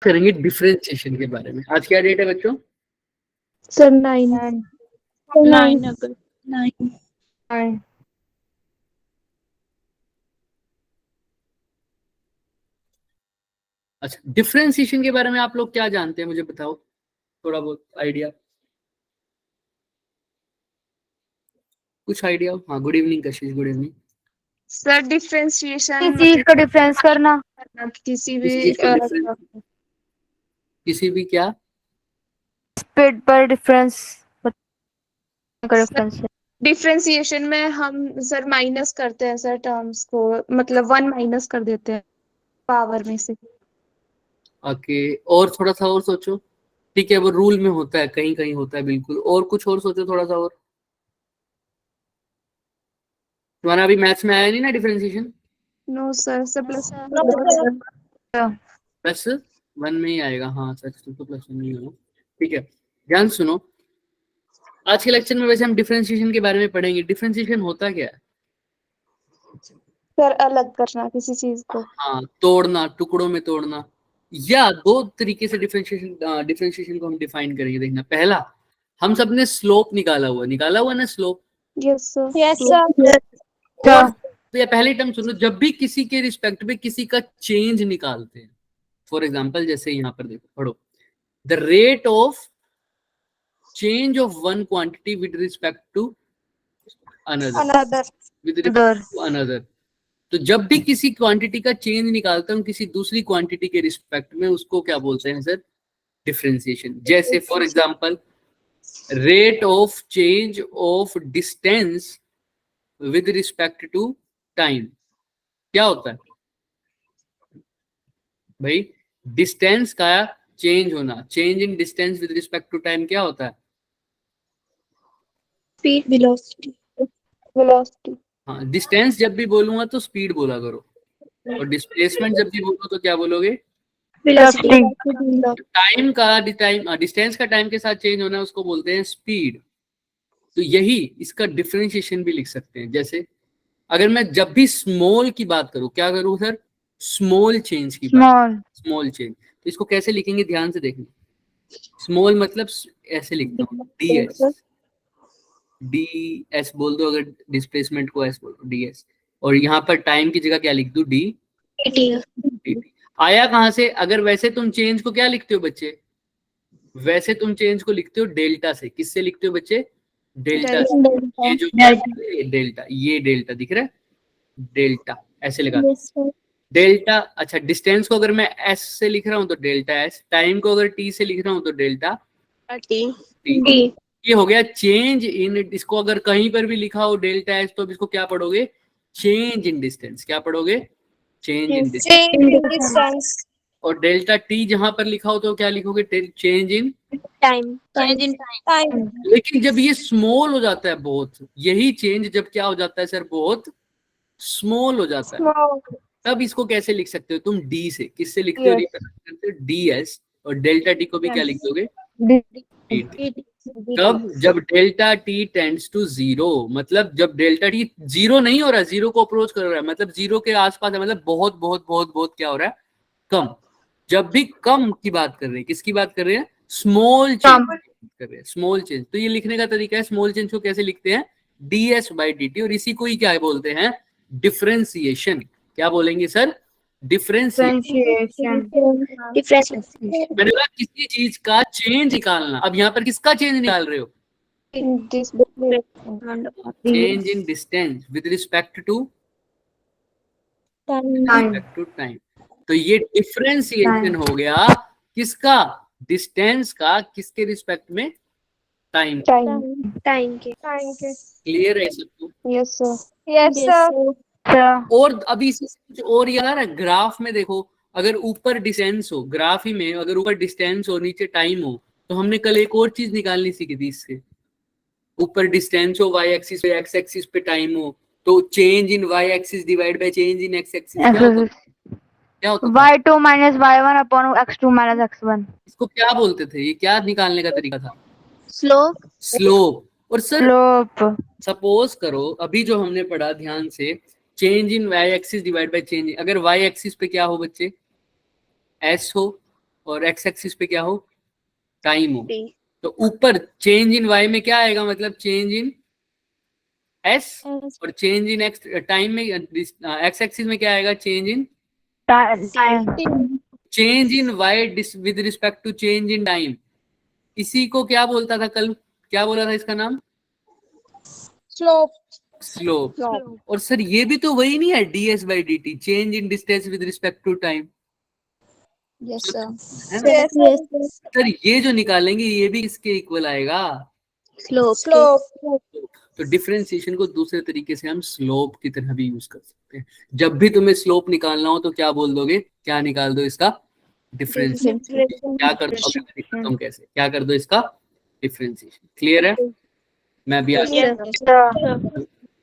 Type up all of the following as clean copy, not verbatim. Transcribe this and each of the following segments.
करेंगे डिफरेंशिएशन के बारे में। आज क्या डेट है बच्चों? सर 9 9 अच्छा, डिफरेंशिएशन के बारे में आप लोग क्या जानते हैं, मुझे बताओ थोड़ा बहुत आइडिया, कुछ आइडिया? हाँ, गुड इवनिंग कशिश, गुड इवनिंग। सर डिफरेंशिएशन चीज का डिफरेंस करना, किसी किस भी चीज का डिफरेंस? किसी भी क्या? स्पीड पर डिफरेंस का डिफरेंस है। डिफरेंशिएशन में हम सर माइनस करते हैं सर टर्म्स को, मतलब 1 माइनस कर देते हैं पावर में से। ओके, और थोड़ा सा और सोचो। ठीक है, वो रूल में होता है, कहीं कहीं होता है बिल्कुल। और कुछ और सोचो थोड़ा सा और। तुम्हारा अभी मैथ्स में आया नहीं ना differentiation? No sir, sir plus plus one में ही आएगा। हाँ सच, तो प्लस वन में ही होगा। ठीक है, ध्यान सुनो। आज के लेक्चर में वैसे हम डिफरेंशिएशन के बारे में पढ़ेंगे। डिफरेंशिएशन होता क्या है? सर अलग करना किसी चीज को। हाँ, तोड़ना, टुकड़ों में तोड़ना। या दो तरीके से डिफरेंशिएशन को हम डिफाइन करेंगे। देखना, पहला, हम सब ने स्लोप निकाला हुआ ना, slope. Yes sir. Yes sir. और तो ये पहली टर्म सुनो, जब भी किसी के रिस्पेक्ट में किसी का चेंज निकालते हैं, फॉर एग्जाम्पल जैसे यहाँ पर देखो, पढ़ो, the rate of change of one quantity with respect to another, with respect to another. तो जब भी किसी क्वांटिटी का चेंज निकालता हूँ किसी दूसरी क्वांटिटी के रिस्पेक्ट में, उसको क्या बोलते हैं सर? डिफरेंशिएशन। जैसे for example, rate of change of distance with respect to time क्या होता है भाई? डिस्टेंस का चेंज होना, change in distance with respect to time क्या होता है? Speed, velocity. हाँ, डिस्टेंस जब भी बोलूंगा तो स्पीड बोला करो, और डिस्प्लेसमेंट जब भी बोलो तो क्या बोलोगे? टाइम का डिस्टेंस का टाइम के साथ चेंज होना है, उसको बोलते हैं स्पीड। तो यही इसका डिफरेंशिएशन भी लिख सकते हैं। जैसे अगर मैं जब भी स्मॉल की बात करूं, क्या करूं सर? स्मॉल चेंज की बात, स्मॉल चेंज। तो इसको कैसे लिखेंगे, ध्यान से देखना। स्मॉल मतलब ऐसे लिखता हूँ, डी एस बोल दो, अगर डिस्प्लेसमेंट को एस बोल दो, डी एस। और यहाँ पर टाइम की जगह क्या लिख दू? D T. आया कहां से? अगर वैसे तुम चेंज को क्या लिखते हो बच्चे? वैसे तुम चेंज को लिखते हो डेल्टा से। किससे लिखते हो बच्चे? डेल्टा से। ये जो डेल्टा, ये डेल्टा दिख रहा है, डेल्टा ऐसे लगा डेल्टा। अच्छा, डिस्टेंस को अगर मैं एस से लिख रहा हूं तो डेल्टा एस, टाइम को अगर टी से लिख रहा हूं तो डेल्टा टी। ये हो गया चेंज इन। इसको अगर कहीं पर भी लिखा हो डेल्टा एस, तो इसको क्या पढ़ोगे? Change in distance. क्या पढ़ोगे? Change in distance. और डेल्टा टी जहां पर लिखा हो तो क्या लिखोगे? Change in time. लेकिन जब ये स्मॉल हो जाता है बहुत, यही चेंज जब क्या हो जाता है सर? बहुत स्मॉल हो जाता है, तब इसको कैसे लिख सकते हो तुम? डी से। किससे लिखते हो? रिप्रेजेंट करते हो डी एस। और डेल्टा टी को भी क्या लिख दोगे? तब जब delta T tends to zero, मतलब जब डेल्टा टी जीरो नहीं हो रहा है, जीरो को अप्रोच कर रहा है, मतलब जीरो के आसपास है, मतलब बहुत बहुत बहुत बहुत क्या हो रहा है? कम। जब भी कम की बात कर रहे हैं, किसकी बात कर रहे हैं? स्मॉल चेंज कर रहे हैं, स्मॉल चेंज। तो ये लिखने का तरीका है, स्मॉल चेंज को कैसे लिखते हैं? D S by D T. और इसी को ही क्या बोलते हैं? डिफरेंशिएशन। क्या बोलेंगे सर? डिफरेंशिएशन। मैंने बोला किसी चीज का चेंज निकालना। अब यहाँ पर किसका चेंज निकाल रहे हो? Change in distance with respect to time. तो ये डिफरेंशिएशन हो गया किसका? डिस्टेंस का। किसके रिस्पेक्ट में? टाइम के। क्लियर है सबको? Yes sir. और अभी इससे कुछ और याद आ रहा है? ग्राफ में देखो, अगर ऊपर डिस्टेंस हो, ग्राफ ही में अगर ऊपर डिस्टेंस हो नीचे टाइम हो, तो हमने कल एक और चीज निकालनी सीखी थी इससे। ऊपर डिस्टेंस हो, वाई एक्सिस पे, एक्स एक्सिस पे टाइम हो, तो change in Y axis divide by change in X axis क्या होता था? y2 minus y1 upon x2 minus x1। इसको क्या बोलते थे? ये क्या निकालने का तरीका था? स्लोप। और सर सपोज करो अभी जो हमने पढ़ा ध्यान से, change in Y axis divide by change, अगर वाई एक्सिस पे क्या हो बच्चे? एस हो, और एक्स एक्सिस पे क्या हो, टाइम हो। T. तो ऊपर चेंज इन वाई में क्या आएगा, मतलब चेंज इन एस, और चेंज इन एक्स टाइम में एक्स एक्सिस में क्या आएगा, change in time. Change in Y with respect to change in time. इसी को क्या बोलता था कल, क्या बोला था इसका नाम, Slope. स्लोप। Slope. और सर ये भी तो वही नहीं है, ds by D T, change in distance with respect to time, Yes, sir. है ना। Yes, sir. सर ये जो निकालेंगे ये भी इसके इक्वल आएगा। Slope. Slope. तो डिफरेंशिएशन को दूसरे तरीके से हम स्लोप की तरह भी यूज कर सकते हैं। जब भी तुम्हें स्लोप निकालना हो तो क्या बोल दोगे, क्या निकाल दो इसका, डिफरेंशिएशन। क्या कर दो, अभी मैं दिखाता हूँ कैसे, क्या कर दो इसका डिफरेंशिएशन। क्लियर है, मैं अभी आगे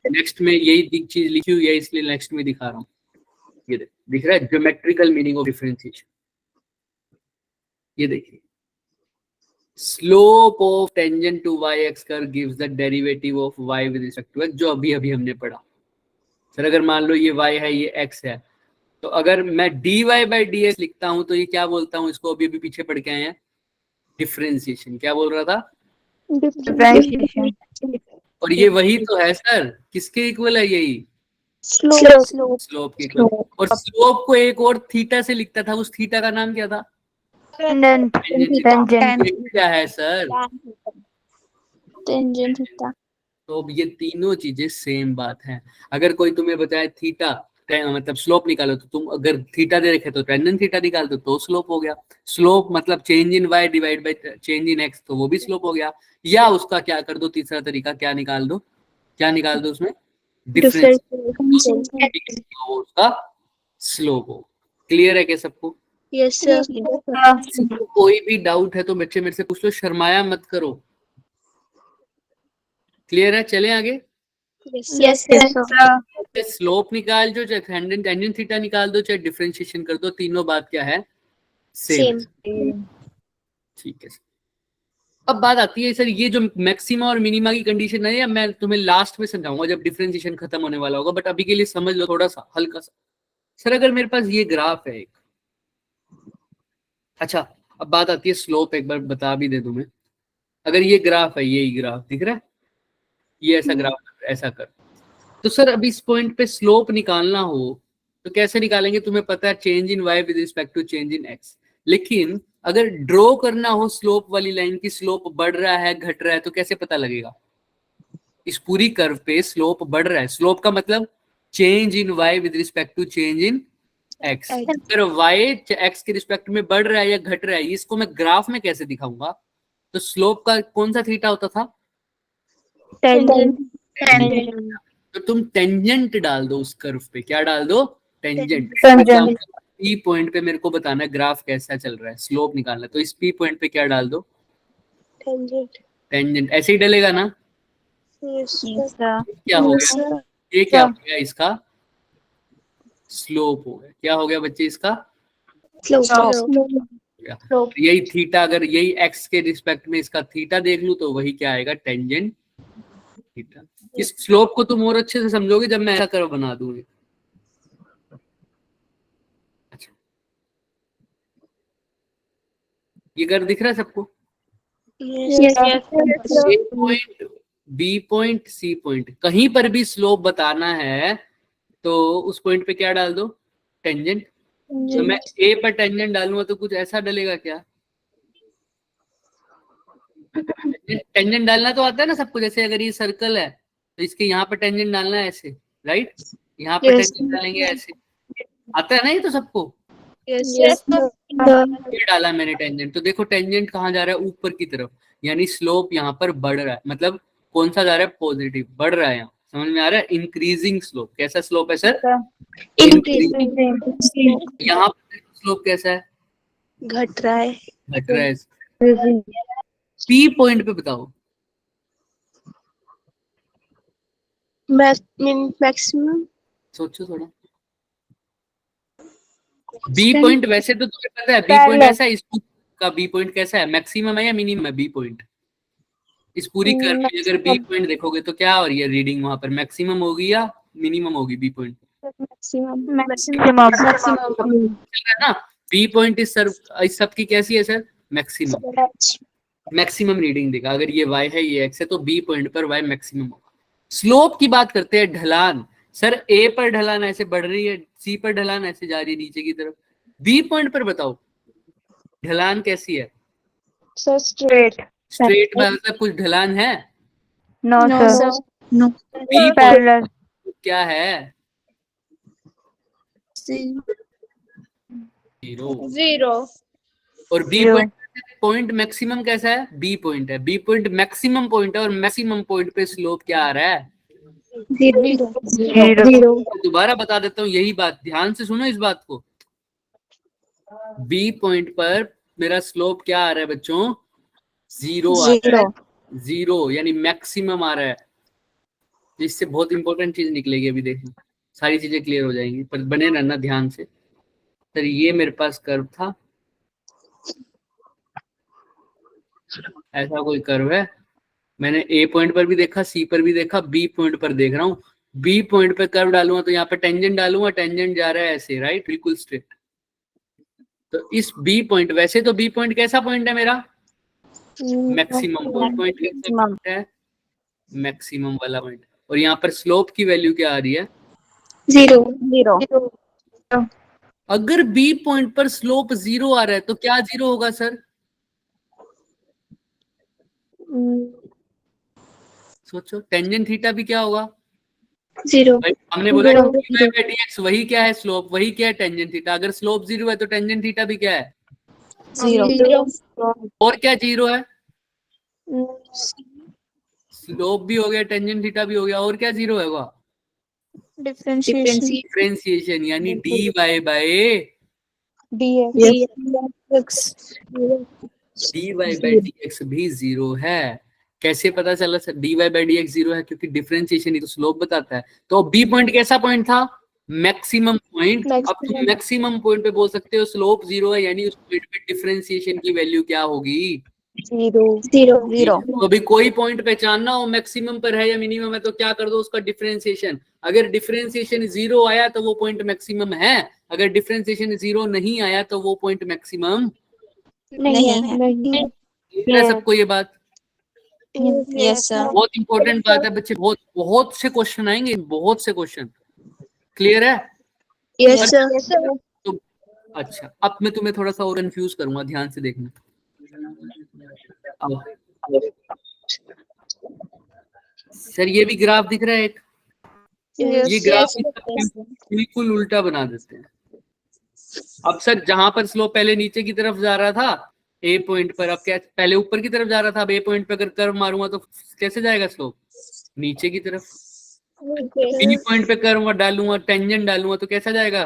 नेक्स्ट में यही चीज लिखी हुई है इसलिए नेक्स्ट में दिखा रहा हूँ। ये दिख रहा है ज्योमेट्रिकल मीनिंग ऑफ डिफरेंशिएशन। ये देखिए, slope of tangent to Y X curve gives the derivative of Y with respect to X, जो अभी अभी हमने पढ़ा। सर अगर मान लो ये y है ये x है, तो अगर मैं dy बाई डी एक्स लिखता हूं तो ये क्या बोलता हूं, इसको अभी अभी पीछे पढ़ के आए हैं, डिफरेंशिएशन। क्या बोल रहा था, डिफरेंशिएशन। और ये वही तो है सर, किसके इक्वल है, यही Slope. स्लोप के इक्वल। और स्लोप को एक और थीटा से लिखता था, उस थीटा का नाम क्या था, टेंजेंट। ये क्या है सर, Tangent theta. तो अब ये तीनों चीजें सेम बात है। अगर कोई तुम्हें बताए थीटा मतलब स्लोप निकालो, तो तुम अगर थीटा दे रखे तो टेंजेंट थीटा निकाल दो तो स्लोप हो गया। स्लोप मतलब change in Y divide by change in X, तो वो भी स्लोप हो गया। या उसका क्या कर दो, तीसरा तरीका, क्या निकाल दो, क्या निकाल दो उसमें, डिफरेंस, तो उसका स्लोप हो। क्लियर है क्या सबको। Yes, sir. तो कोई भी डाउट है तो बच्चे मेरे से पूछ लो, शर्माया मत करो। क्लियर है, चले आगे। Yes, sir. स्लोप निकाल दो, चाहे टेंजेंट थीटा निकाल दो, चाहे डिफरेंशिएशन कर दो, तीनों बात क्या है, सेम। ठीक है। अब बात आती है सर, ये जो मैक्सिमा और मिनिमा की कंडीशन है, या मैं तुम्हें लास्ट में समझाऊंगा जब डिफरेंशिएशन खत्म होने वाला होगा, बट अभी के लिए समझ लो थोड़ा सा हल्का सा। सर अगर मेरे पास ये ग्राफ है एक, अच्छा अब बात आती है स्लोप, एक बार बता भी दे दूं मैं। अगर ये ग्राफ है, यही ग्राफ दिख रहा है, ये ऐसा ग्राफ ऐसा कर, तो सर अभी इस पॉइंट पे स्लोप निकालना हो तो कैसे निकालेंगे, तुम्हें पता है change in Y with respect to change in X. लेकिन अगर ड्रॉ करना हो स्लोप वाली लाइन की, स्लोप बढ़ रहा है घट रहा है, तो कैसे पता लगेगा, इस पूरी कर्व पे स्लोप बढ़ रहा है, स्लोप का मतलब change in Y with respect to change in X. अगर वाई एक्स के रिस्पेक्ट में बढ़ रहा है या घट रहा है, इसको मैं ग्राफ में कैसे दिखाऊंगा, तो स्लोप का कौन सा थीटा होता था, तो तुम टेंजेंट डाल दो उस कर्व पे, क्या डाल दो, टेंजेंट। पी पॉइंट पे मेरे को बताना है ग्राफ कैसा चल रहा है, स्लोप निकालना है, तो इस पी पॉइंट पे क्या डाल दो, टेंजेंट। ऐसे ही डलेगा ना, क्या हो गया, ये क्या हो गया, इसका स्लोप हो गया। क्या हो गया बच्चे, इसका स्लोप। यही थीटा, अगर यही एक्स के रिस्पेक्ट में इसका थीटा देख लूं तो वही क्या आएगा, टेंजेंट थीटा। इस स्लोप को तुम और अच्छे से समझोगे जब मैं ऐसा कर्व बना दूंगी। अच्छा, ये कर्व दिख रहा है सबको, A point, B point, C point, कहीं पर भी स्लोप बताना है तो उस पॉइंट पे क्या डाल दो, टेंजेंट। तो मैं ए पर टेंजेंट डालूंगा तो कुछ ऐसा डलेगा क्या, टेंजेंट डालना तो आता है ना सबको, जैसे अगर ये सर्कल है तो इसके यहाँ पर टेंजेंट डालना है ऐसे, राइट, यहाँ पर टेंजेंट डालेंगे ऐसे, आता है ना ये तो सबको। ये डाला मैंने टेंजेंट, तो देखो टेंजेंट कहाँ जा रहा है, ऊपर की तरफ, यानी स्लोप यहाँ पर बढ़ रहा है, मतलब कौन सा जा रहा है, पॉजिटिव, बढ़ रहा है। यहाँ समझ में आ रहा है, इंक्रीजिंग स्लोप। कैसा स्लोप है सर, इंक्रीजिंग। यहाँ पर स्लोप कैसा है, घट रहा है। घट रहा है। पी पॉइंट पे बताओ, मैक्सिमम, सोचो थोड़ा। बी पॉइंट वैसे तो तुम्हें पता है, बी पॉइंट ऐसा है, इस का बी पॉइंट कैसा है, मैक्सिमम है या मिनिमम है बी पॉइंट, इस पूरी कर्व में अगर बी पॉइंट देखोगे तो क्या हो रही है रीडिंग, वहां पर मैक्सिमम होगी या मिनिमम होगी, बी पॉइंट मैक्सिमम, ना। बी पॉइंट इस सब की कैसी है सर? मैक्सिमम। मैक्सिमम रीडिंग देगा। अगर ये y है ये x है तो बी पॉइंट पर y मैक्सिमम होगा। स्लोप की बात करते हैं, ढलान। सर ए पर ढलान ऐसे बढ़ रही है, सी पर ढलान ऐसे जा रही है नीचे की तरफ, बी पॉइंट पर बताओ ढलान कैसी है? Sir straight. स्ट्रेट में मतलब कुछ ढलान है? No, sir. No. B Parallel. क्या है? जीरो। और बी Zero. पॉइंट मैक्सिमम कैसा है? बी पॉइंट है। बी पॉइंट मैक्सिमम पॉइंट है और मैक्सिमम पॉइंट पे स्लोप क्या आ रहा है? Zero. दोबारा बता देता हूँ यही बात, ध्यान से सुनो इस बात को। बी पॉइंट पर मेरा स्लोप क्या आ रहा है बच्चों? जीरो आ रहा है। जीरो यानी मैक्सिमम आ रहा है। इससे बहुत इंपॉर्टेंट चीज निकलेगी, अभी देखना सारी चीजें क्लियर हो जाएंगी, पर बने रहना ध्यान से। सर ये मेरे पास कर्व था, ऐसा कोई कर्व है, मैंने ए पॉइंट पर भी देखा, सी पर भी देखा, बी पॉइंट पर देख रहा हूँ। बी पॉइंट पे कर्व डालूंगा तो यहाँ पे टेंजेंट डालूंगा, टेंजेंट जा रहा है ऐसे, राइट, बिल्कुल स्ट्रेट। तो इस बी पॉइंट, वैसे तो बी पॉइंट कैसा पॉइंट है मेरा? मैक्सिमम पॉइंट कैसा पॉइंट है? मैक्सिमम वाला पॉइंट। और यहाँ पर स्लोप की वैल्यू क्या आ रही है? Zero. अगर बी पॉइंट पर स्लोप जीरो आ रहा है तो क्या जीरो होगा सर? सोचो, टेंजेंट थीटा भी क्या होगा? जीरो। हमने बोला dx वही क्या है? स्लोप। वही क्या है? Tangent theta. अगर स्लोप जीरो है तो टेंजेंट थीटा भी क्या है? जीरो। और क्या जीरो है? स्लोप भी हो गया, टेंजेंट थीटा भी हो गया, और क्या जीरो है? वह डिफरेंशिएशन, यानी dy बाय dx भी जीरो है। कैसे पता चला sir dy by dx zero है? क्योंकि डिफरेंशिएशन ही तो स्लोप बताता है। तो बी पॉइंट कैसा पॉइंट था? Maximum point. अब तुम मैक्सिमम पॉइंट पे बोल सकते हो स्लोप जीरो है, यानी उस पॉइंट पे डिफरेंशिएशन की वैल्यू क्या होगी? Zero. तो अभी कोई पॉइंट पहचानना हो मैक्सिमम पर है या मिनिमम है तो क्या कर दो उसका डिफरेंशिएशन। अगर डिफरेंशिएशन जीरो आया तो वो पॉइंट मैक्सिमम है, अगर डिफरेंशिएशन जीरो नहीं आया तो वो पॉइंट मैक्सिमम नहीं है। सबको ये बात यस सर। बहुत इंपॉर्टेंट बात है बच्चे, बहुत से क्वेश्चन आएंगे, बहुत से क्वेश्चन। क्लियर है? Yes sir. तो अच्छा, अब मैं तुम्हें थोड़ा सा और कंफ्यूज करूंगा, ध्यान से देखना। अब सर ये भी ग्राफ दिख रहा है एक, ये ग्राफ बिल्कुल उल्टा बना देते हैं। अब सर जहां पर स्लोप पहले नीचे की तरफ जा रहा था ए पॉइंट पर, अब क्या पहले ऊपर की तरफ जा रहा था, अब ए पॉइंट पर अगर कर्व मारूंगा तो कैसे जाएगा स्लोप? नीचे की तरफ। बी पॉइंट पे कर्व डालूंगा, टेंजेंट डालूंगा तो कैसा जाएगा?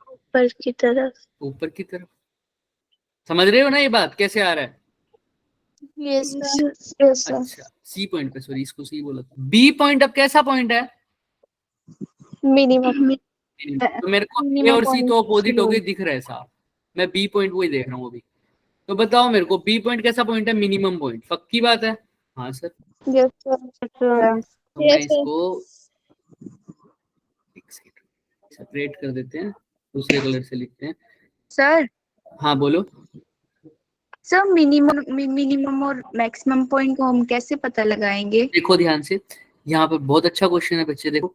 ऊपर की तरफ। ऊपर की तरफ। समझ रहे हो ना ये बात कैसे आ रहा है? यस अच्छा, सी पॉइंट पे, सॉरी इसको सी बोला। बी पॉइंट अब कैसा पॉइंट है? मिनिमम। तो मेरे को ए और सी तो अपोजिट हो गए, दिख रहा है साफ। मैं बी पॉइंट वही देख रहा हूँ अभी। तो बताओ मेरे को बी पॉइंट कैसा पॉइंट है? Minimum point. पक्की बात है? हाँ सर। Yes sir. तो मैं इसको सेपरेट कर देते हैं, दूसरे कलर से लिखते हैं। Sir. हाँ बोलो। सर मिनिमम और मैक्सिमम पॉइंट को हम कैसे पता लगाएंगे? देखो ध्यान से, यहाँ पर बहुत अच्छा क्वेश्चन है बच्चे। देखो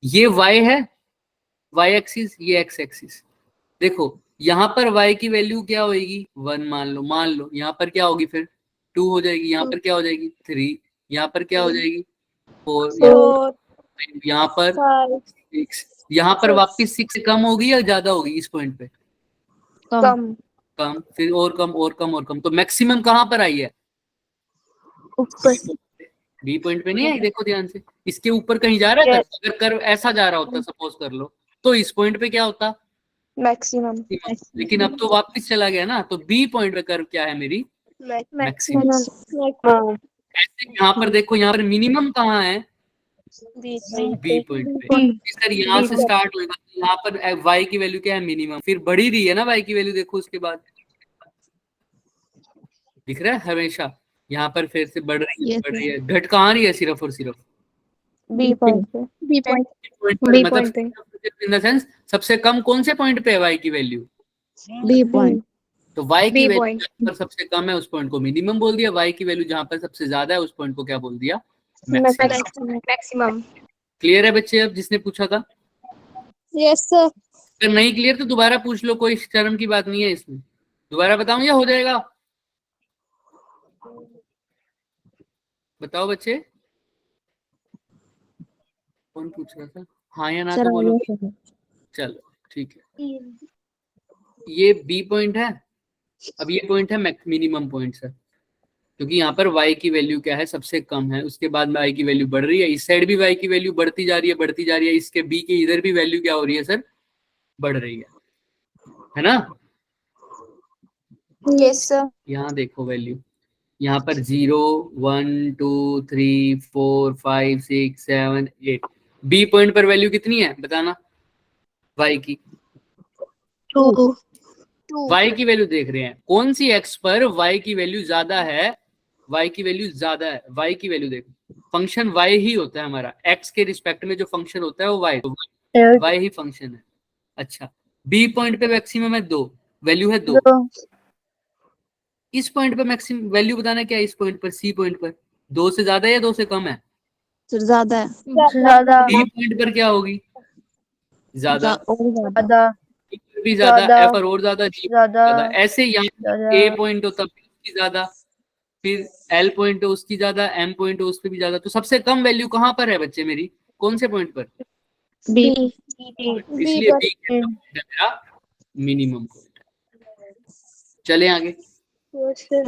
ये y है, y एक्सिस, ये x एक्सिस। देखो यहाँ पर y की वैल्यू क्या होगी? 1 मान लो यहाँ पर क्या होगी? फिर 2 हो जाएगी। यहाँ पर क्या हो जाएगी? 3। यहाँ पर क्या हो जाएगी? 4। यहाँ पर 6। यहाँ पर वापस 6 से कम होगी या ज्यादा होगी इस पॉइंट पे? कम। फिर और कम और कम और कम। तो मैक्सिमम कहाँ पर आई है? ऊपर। बी पॉइंट पे नहीं आई। देखो ध्यान से, इसके ऊपर कहीं जा रहा है कर्व? अगर कर्व ऐसा जा रहा होता सपोज कर लो, तो इस पॉइंट पे क्या होता? मैक्सिमम। लेकिन अब तो वापस चला गया ना, तो बी पॉइंट पे कर्व क्या है मेरी? मैक्सिमम। ऐसे यहाँ पर देखो, यहाँ पर मिनिमम कहाँ है? बी पॉइंट पे। सर यहाँ से स्टार्ट होगा, यहाँ पर y की वैल्यू क्या है? मिनिमम। फिर बढ़ ही रही है ना y की वैल्यू, देखो उसके बाद दिख रहा है हमेशा यहाँ पर फिर से बढ़ रही है, घट कहाँ रही है? सिर्फ और सिर्फ बी पॉइंट पे बी पॉइंट पॉइंट पर बी मतलब पॉइंट पे इन द सेंस सबसे कम कौन से पॉइंट पे है y की वैल्यू? बी पॉइंट तो y की बी वैल्यू पॉइंट जहां पर सबसे कम है उस पॉइंट को मिनिमम बोल दिया, y की वैल्यू जहां पर सबसे ज्यादा है उस पॉइंट को क्या बोल दिया? मैक्सिमम। मैक्सिमम। क्लियर है बच्चे? अब जिसने पूछा था, यस सर। अगर नहीं क्लियर तो दोबारा पूछ लो, कोई शर्म की बात नहीं है इसमें। दोबारा बताऊं या हो जाएगा? बताओ बच्चे, कौन पूछ रहा था? हाँ या ना तो बोलो। चलो ठीक है, ये बी पॉइंट है। अब ये पॉइंट है मिनिमम पॉइंट सर, क्योंकि यहाँ पर y की वैल्यू क्या है? सबसे कम है। उसके बाद y की वैल्यू बढ़ रही है, इस साइड भी y की वैल्यू बढ़ती जा रही है, बढ़ती जा रही है। इसके b के इधर भी वैल्यू क्या हो रही है सर? बढ़ रही है ना? Yes sir. यहाँ देखो वैल्यू, यहाँ पर 0 1 2 3 4 5 6 7 8, बी पॉइंट पर वैल्यू कितनी है बताना y की? 2 y की वैल्यू देख रहे हैं, कौन सी x पर y की वैल्यू ज्यादा है? y की वैल्यू ज्यादा है, y की वैल्यू देखो। फंक्शन y ही होता है हमारा, x के रिस्पेक्ट में जो फंक्शन होता है वो y, तो y ही फंक्शन है। अच्छा, b पॉइंट पे मैक्सिमम है 2, वैल्यू है 2। इस पॉइंट पे मैक्सिमम वैल्यू बताना क्या है? इस पॉइंट पर, सी पॉइंट पर 2 से ज्यादा है या 2 से कम है? ज्यादा है। डी पॉइंट पर क्या होगी? ज्यादा। ज्यादा E पर भी ज्यादा, एफ पर और ज्यादा, जी पर ज्यादा। ऐसे यहाँ ए पॉइंट हो तब भी उसकी ज्यादा, फिर एल पॉइंट हो उसकी ज्यादा, एम पॉइंट हो उस पर भी ज्यादा। तो सबसे कम वैल्यू कहाँ पर है बच्चे मेरी? कौन से पॉइंट पर? बी इसलिए बी मेरा मिनिमम पॉइंट। चले आगे।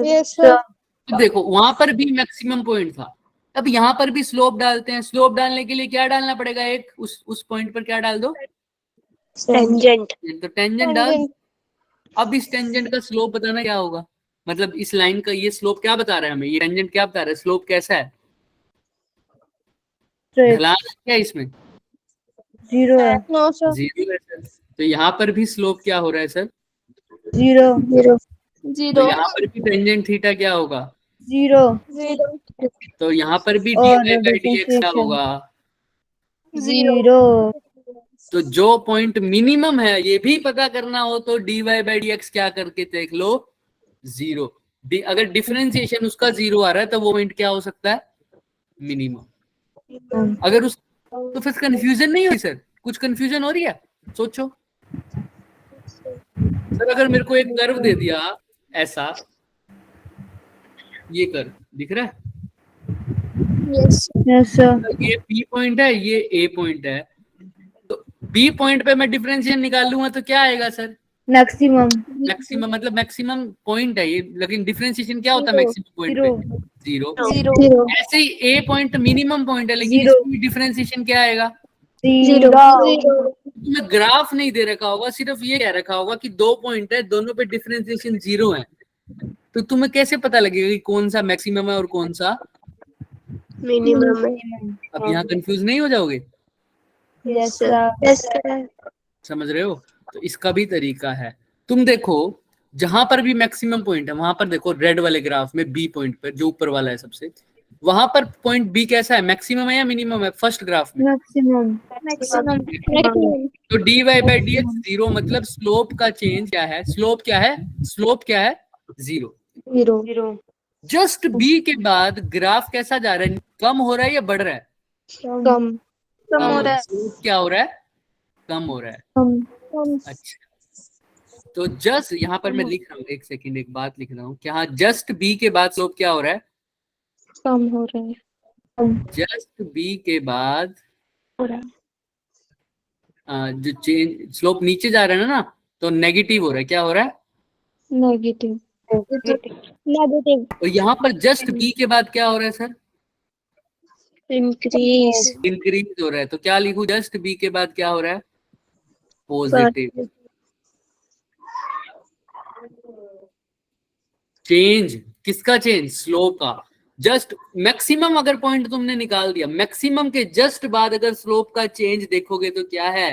Yes sir. अब देखो वहां पर भी मैक्सिमम पॉइंट था, अब यहाँ पर भी स्लोप डालते हैं। स्लोप डालने के लिए क्या डालना पड़ेगा? एक उस पॉइंट पर क्या डाल दो? टेंजेंट। तो टेंजेंट डाल। अब इस टेंजेंट का स्लोप बताना क्या होगा? मतलब इस लाइन का ये स्लोप क्या बता रहा है हमें? ये टेंजेंट क्या बता रहा है? स्लोप कैसा है? ढलान है क्या इसमें? जीरो है। No sir. जीरो है सर। तो यहाँ पर भी स्लोप क्या हो रहा है सर? जीरो तो यहाँ पर भी टेंजेंट थीटा क्या होगा? जीरो तो यहाँ पर भी डी और वाई बाई डी एक्स क्या डिफरेंशिएशन होगा? जीरो। तो जो पॉइंट मिनिमम है ये भी पता करना हो तो D Y by D X क्या करके देख लो? जीरो। अगर डिफरेंशिएशन उसका जीरो आ रहा है तो वो पॉइंट क्या हो सकता है? मिनिमम। अगर उस तो फिर कंफ्यूजन नहीं हुई सर? कुछ कंफ्यूजन हो रही है? सोचो सर, अगर मेरे को एक कर्व दे दिया ऐसा, ये कर्व दिख रहा है, यस सर। ये बी पॉइंट है, ये ए पॉइंट है, तो बी पॉइंट पे मैं डिफरेंशिएशन निकाल लूंगा तो क्या आएगा सर? Maximum maximum. मतलब मैक्सिमम पॉइंट है ये, लेकिन डिफरेंशिएशन क्या होता है मैक्सिमम पॉइंट पे? जीरो। जीरो ऐसे ही ए पॉइंट मिनिमम पॉइंट है, लेकिन Zero. इसमें डिफरेंशिएशन क्या आएगा? जीरो में ग्राफ नहीं दे रखा होगा, सिर्फ ये कह रखा होगा कि 2 पॉइंट है, दोनों पे डिफरेंशिएशन जीरो है, तो तुम्हें कैसे पता लगेगा कि कौन सा मैक्सिमम है और कौन सा मिनिमम है। अब यहाँ कंफ्यूज नहीं हो जाओगे? Yes sir. Yes sir. समझ रहे हो? तो इसका भी तरीका है। तुम देखो जहां पर भी मैक्सिमम पॉइंट है वहां पर देखो, रेड वाले ग्राफ में बी पॉइंट पर जो ऊपर वाला है सबसे, वहां पर पॉइंट बी कैसा है? मैक्सिमम है या मिनिमम है? फर्स्ट ग्राफ में मैक्सिमम मैक्सिमम। तो D Y by D X zero, मतलब स्लोप का चेंज क्या है? स्लोप क्या है? स्लोप क्या है? जीरो। जीरो जस्ट बी के बाद ग्राफ कैसा जा रहा है? कम हो रहा है या बढ़ रहा है? कम हो रहा है। स्लोप क्या हो रहा है? कम हो रहा है। कम। अच्छा, तो जस्ट यहाँ पर मैं लिख रहा हूँ, एक सेकंड, एक बात लिख रहा हूँ कि हाँ, जस्ट बी के बाद स्लोप क्या हो रहा है? कम हो रहा है। जस्ट बी के बाद हो रहा है। जो चेंज स्लोप नीचे जा रहा है ना, तो नेगेटिव हो रहा है। क्या हो रहा है? नेगेटिव। नेगेटिव। और यहाँ पर जस्ट बी के बाद क्या हो रहा है सर? इंक्रीज। इंक्रीज हो रहा है। तो क्या लिखूं? जस्ट बी के बाद क्या हो रहा है? पॉजिटिव। चेंज किसका? चेंज स्लोप का। जस्ट मैक्सिमम अगर पॉइंट तुमने निकाल दिया, मैक्सिमम के जस्ट बाद अगर स्लोप का चेंज देखोगे तो क्या है?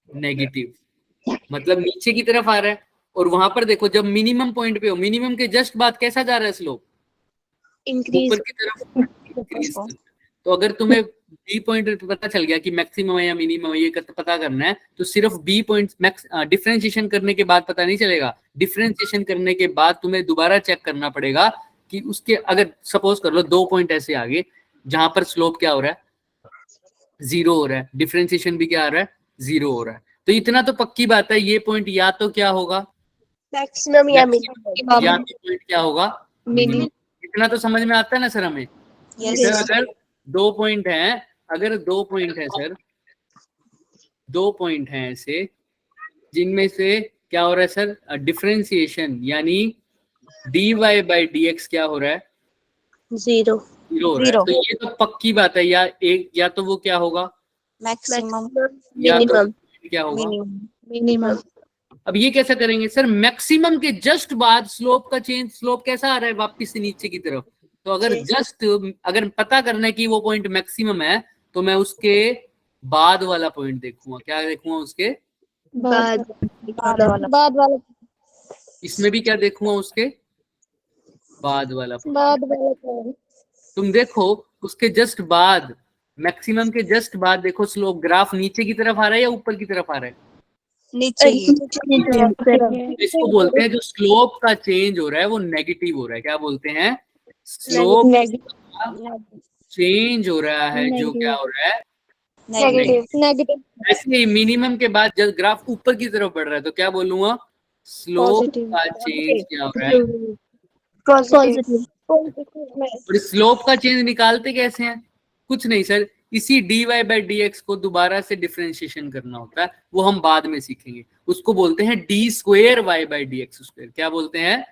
नेगेटिव। मतलब नीचे की तरफ आ रहा है। और वहां पर देखो जब मिनिमम पॉइंट पे हो, मिनिमम के जस्ट बाद कैसा जा रहा है स्लोप? इंक्रीज। ऊपर की तरफ इंक्रीज। तो अगर तुम्हें बी पॉइंट पता चल गया कि मैक्सिमम है या मिनिमम है, ये पता करना है, तो सिर्फ बी पॉइंट डिफरेंशिएशन करने के बाद पता नहीं चलेगा। डिफरेंशिएशन करने के बाद तुम्हें दोबारा चेक करना पड़ेगा कि उसके, अगर सपोज कर लो 2 पॉइंट ऐसे आगे जहां पर स्लोप क्या हो रहा है, 0 हो रहा है, डिफरेंशिएशन भी क्या आ रहा है, 0 हो रहा है। तो इतना तो पक्की बात है, ये पॉइंट या तो क्या होगा, मैक्सिमम या मिनिमम। या पॉइंट क्या होगा, मिनिमम। इतना तो समझ में आता है ना सर हमें। सर अगर 2 पॉइंट है, अगर 2 पॉइंट है सर, 2 पॉइंट है ऐसे जिनमें से क्या हो रहा है सर, डिफरेंशिएशन यानी dy by dx क्या हो रहा है, 0 हो रहा है। तो ये तो पक्की बात है, या एक, या तो वो क्या होगा, मैक्सिमम या तो मिनिमम क्या होगा, मिनिमम। अब ये कैसे करेंगे सर, मैक्सिमम के जस्ट बाद स्लोप का चेंज, स्लोप कैसा आ रहा है वापस से नीचे की तरफ। तो अगर जस्ट, अगर पता करना है कि वो पॉइंट मैक्सिमम है, तो मैं उसके बाद वाला पॉइंट देखूंगा। क्या देखूंगा, उसके बाद वाला इसमें भी क्या देखूंगा, उसके बाद वाला point। बाद वाला तुम देखो उसके जस्ट बाद, मैक्सिमम के जस्ट बाद देखो स्लोप ग्राफ नीचे की तरफ आ रहा है या ऊपर की तरफ आ रहा है, नीचे ही। इसको बोलते हैं जो स्लोप का चेंज हो रहा है वो नेगेटिव हो रहा है। क्या बोलते हैं, स्लोप चेंज हो रहा है जो क्या हो रहा है, नेगेटिव। ऐसे ही मिनिमम के बाद जब ग्राफ ऊपर की तरफ बढ़ रहा है तो क्या बोलूंगा, स्लोप का चेंज क्या हो रहा है, पॉजिटिव। और स्लोप का चेंज निकालते कैसे हैं, कुछ नहीं सर, इसी dy by dx को दोबारा से डिफरेंशिएशन करना होता है, वो हम बाद में सीखेंगे। उसको बोलते हैं d square y by dx square. क्या बोलते हैं,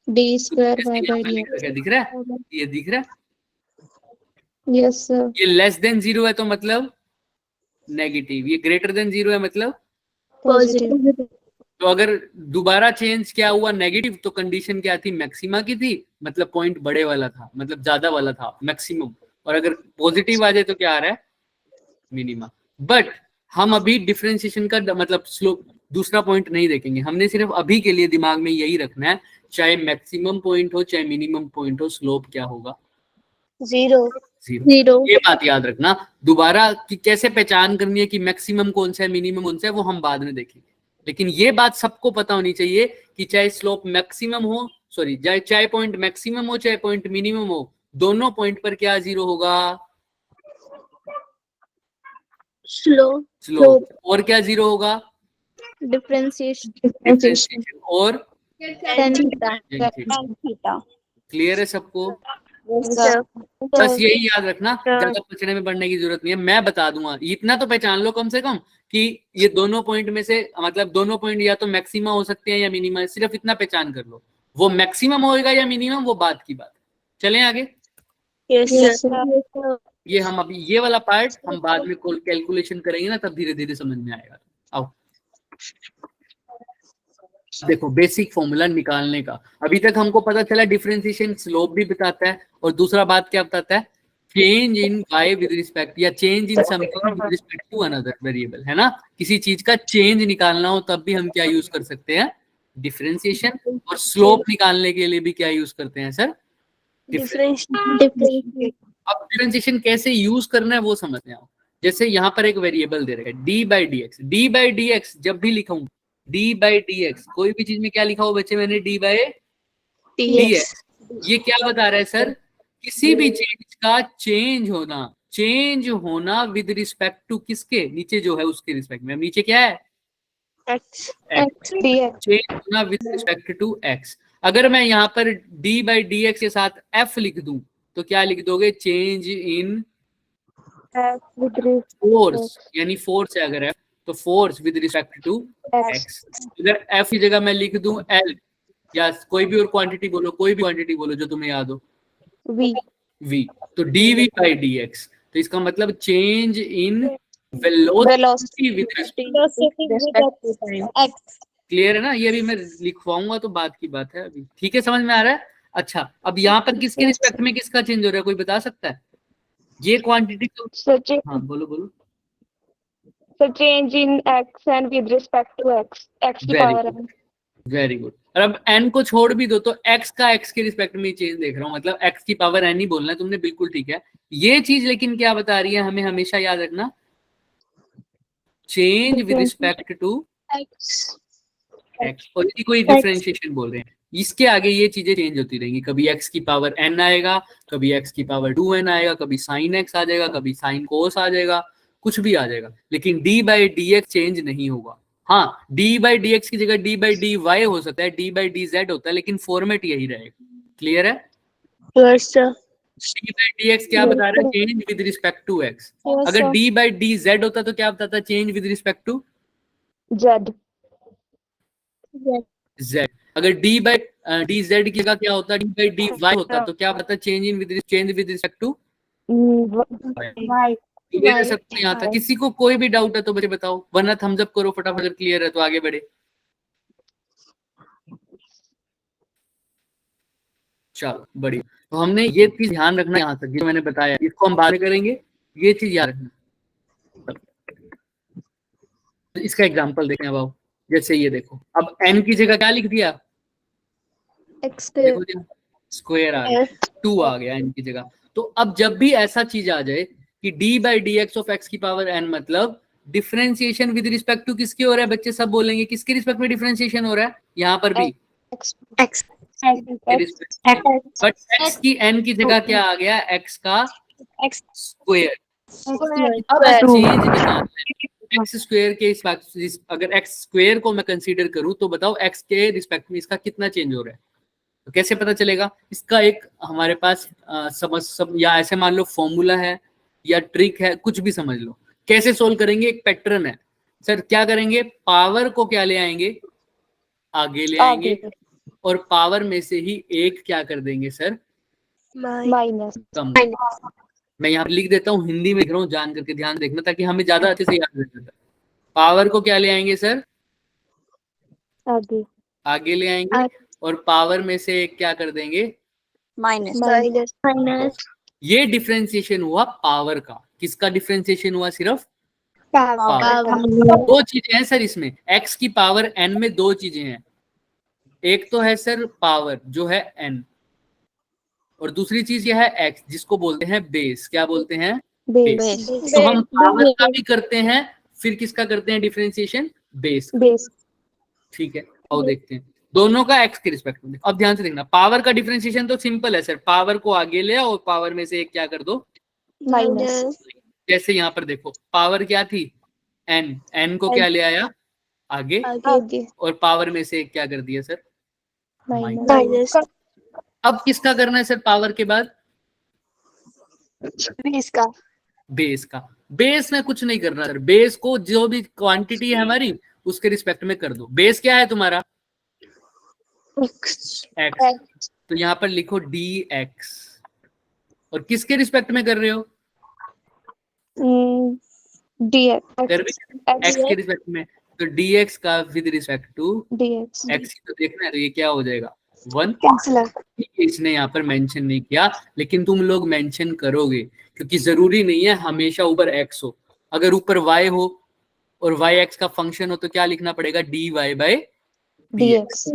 d square y by dx। क्या दिख रहा है, ये दिख रहा है, यस सर। ये लेस देन 0 है तो मतलब नेगेटिव, ये ग्रेटर देन 0 है मतलब पॉजिटिव। तो अगर दोबारा चेंज क्या हुआ नेगेटिव, तो कंडीशन क्या थी, मैक्सिमा की थी, मतलब पॉइंट बड़े वाला था, मतलब ज्यादा वाला था मैक्सिमम। और अगर पॉजिटिव आ जाए तो क्या आ रहा है, मिनिमा। बट हम अभी डिफरेंशिएशन का मतलब स्लोप दूसरा पॉइंट नहीं देखेंगे, हमने सिर्फ अभी के लिए दिमाग में यही रखना है, चाहे मैक्सिमम पॉइंट हो चाहे मिनिमम पॉइंट हो, स्लोप क्या होगा, 0। ये बात याद रखना। दोबारा कि कैसे पहचान करनी है कि मैक्सिमम कौन सा है, मिनिमम कौन सा है, वो हम बाद में देखेंगे। लेकिन ये बात सबको पता होनी चाहिए कि चाहे स्लोप मैक्सिमम हो, सॉरी चाहे पॉइंट मैक्सिमम हो चाहे पॉइंट मिनिमम हो, दोनों पॉइंट पर क्या 0 होगा, स्लोप। और क्या 0 होगा, डिफरेंशिएशन और थीटा। क्लियर है सबको। बस यही याद रखना, ज्यादा पचने में बढ़ने की जरूरत नहीं है, मैं बता दूंगा, इतना तो पहचान लो कम से कम कि ये दोनों पॉइंट में से, मतलब दोनों पॉइंट या तो मैक्सिमा हो सकते हैं या मिनिमा, सिर्फ इतना पहचान कर लो। वो मैक्सिमम होएगा या मिनिमम वो बात की बात है। चलें आगे। ये हम अभी ये वाला पार्ट हम बाद में कैलकुलेशन करेंगे ना, तब धीरे धीरे समझ में आएगा। आओ देखो बेसिक फॉर्मूला निकालने का, अभी तक हमको पता चला डिफरेंशिएशन स्लोप भी बताता है, और दूसरा बात क्या बताता है, change in y with respect, या change in something with respect to another variable, है ना। किसी चीज का चेंज निकालना हो तब भी हम क्या यूज कर सकते हैं, डिफरेंशिएशन। और स्लोप निकालने के लिए भी क्या यूज करते हैं सर, डिफरेंशिएशन। अब डिफरेंशिएशन कैसे यूज करना है वो समझते हैं। जैसे यहाँ पर एक वेरिएबल दे रखा है डी बाई डी एक्स, जब भी लिखूं d बाई डी एक्स, कोई भी चीज में क्या लिखा हो बच्चे मैंने, d बाई डी एक्स, ये क्या बता रहा है सर, किसी भी चीज का चेंज होना विद रिस्पेक्ट टू किसके, नीचे जो है उसके रिस्पेक्ट में। नीचे क्या है, चेंज होना विद रिस्पेक्ट टू x। अगर मैं यहाँ पर d बाई डी एक्स के साथ f लिख दूं तो क्या लिख दोगे, चेंज इन फोर्स, यानी फोर्स है अगर f तो force with respect to x। अगर f की जगह मैं लिख दूं l, या कोई भी और क्वांटिटी बोलो, कोई भी क्वांटिटी बोलो जो तुम्हें याद हो, v, तो dv बाई dx, तो इसका मतलब change in velocity with respect to x। Clear है ना, ये भी मैं लिखवाऊंगा तो बात की बात है अभी, ठीक है, समझ में आ रहा है। अच्छा अब यहाँ पर किसके रिस्पेक्ट में किसका चेंज हो रहा है, कोई बता सकता है, ये क्वांटिटी तो हाँ बोलो So change in x and with respect to x की पावर है। Very good. और अब n को छोड़ भी दो तो x का x के रिस्पेक्ट में चेंज देख रहा हूँ, मतलब x की पावर n ही बोलना है तुमने, बिल्कुल ठीक है। ये चीज लेकिन क्या बता रही है हमें, हमेशा याद रखना, change with respect to X. x, और यदि कोई डिफरेंशिएशन बोल रहे हैं इसके आगे ये चीजें चेंज होती रहेंगी, कभी x की पावर n आएगा, कभी x की पावर 2n आएगा, कभी sin x आ जाएगा, कभी sin cos आ जाएगा, कुछ भी आ जाएगा, लेकिन d by D x change नहीं होगा। हाँ, d बाई डी एक्स की जगह d बाई डी वाई हो सकता है, d बाई डी जेड होता है, लेकिन फॉर्मेट यही रहेगा। क्लियर है? Yes, sir. d by D X क्या बता रहा है, change with respect to x। अगर d बाई डी जेड होता तो क्या बताता, change with respect to Z. z। अगर d बाई डी जेड की जगह क्या होता, d बाई डी वाई होता तो क्या बताता, change with respect to Y. Clear है सबको यहाँ तक? किसी को कोई भी डाउट है तो मुझे बताओ, वरना थम्स अप करो फटाफट, अगर क्लियर है तो आगे बढ़े। चलो बढ़िया। तो हमने ये चीज ध्यान रखना यहाँ तक, जो मैंने बताया इसको हम बाद में करेंगे, ये चीज याद रखना। इसका एग्जांपल देखें अब, जैसे ये देखो, अब n की जगह क्या लिख दिया, X देखो स्क्वायर आ गया, 2 आ गया n की जगह। तो अब जब भी ऐसा चीज आ जाए कि d by D x of x की पावर n, मतलब डिफरेंशिएशन विद रिस्पेक्ट टू किसके हो रहा है, बच्चे सब बोलेंगे किसके रिस्पेक्ट में डिफरेंशिएशन हो रहा है, यहाँ पर भी X. बट x की n की जगह क्या आ गया, x का X. स्क्वायर। अब चेंज निकालना है x स्क्वायर के अगर x स्क्वायर को मैं कंसीडर करूं तो बताओ x के रिस्पेक्ट में इसका कितना चेंज हो रहा है, तो कैसे पता चलेगा? इसका एक हमारे पास या ऐसे मान लो फॉर्मूला है या ट्रिक है, कुछ भी समझ लो। कैसे सोल्व करेंगे, एक पैटर्न है सर। क्या करेंगे, पावर को क्या ले आएंगे, आगे ले आएंगे, और पावर में से ही एक क्या कर देंगे सर, माइनस। कम। मैं यहाँ लिख देता हूँ, हिंदी में लिख रहा हूँ, जान करके ध्यान देखना ताकि हमें ज्यादा अच्छे से याद रहे। पावर को क्या ले आएंगे सर, आगे ले आएंगे, और पावर में से एक क्या कर देंगे, Minus. ये डिफरेंशिएशन हुआ पावर का। किसका डिफरेंशिएशन हुआ, सिर्फ Power. दो चीजें हैं सर इसमें, x की पावर n में दो चीजें हैं, एक तो है सर पावर जो है n, और दूसरी चीज यह है x जिसको बोलते हैं बेस। क्या बोलते हैं, बेस। तो हम पावर का भी करते हैं, फिर किसका करते हैं डिफरेंशिएशन, बेस। ठीक है, आओ देखते हैं दोनों का x के रिस्पेक्ट में। अब ध्यान से देखना, पावर का डिफरेंशिएशन तो सिंपल है सर, पावर को आगे ले आओ और पावर में से एक क्या कर दो, माइनस। जैसे यहाँ पर देखो पावर क्या थी, n को क्या ले आया आगे, और पावर में से एक क्या कर दिया सर, माइनस। अब किसका करना है सर पावर के बाद, बेस का। बेस में कुछ नहीं करना सर, बेस को जो भी क्वांटिटी है हमारी उसके रिस्पेक्ट में कर दो। बेस क्या है तुम्हारा, x। तो यहाँ पर लिखो dx, और किसके रिस्पेक्ट में कर रहे हो, x के रिस्पेक्ट में, तो dx का विद रिस्पेक्ट टू x। तो देखना है, तो ये क्या हो जाएगा 1। इसने यहाँ पर मेंशन नहीं किया, लेकिन तुम लोग मेंशन करोगे, क्योंकि जरूरी नहीं है हमेशा ऊपर x हो। अगर ऊपर y हो और y x का फंक्शन हो तो क्या लिखना पड़ेगा, dy by dx।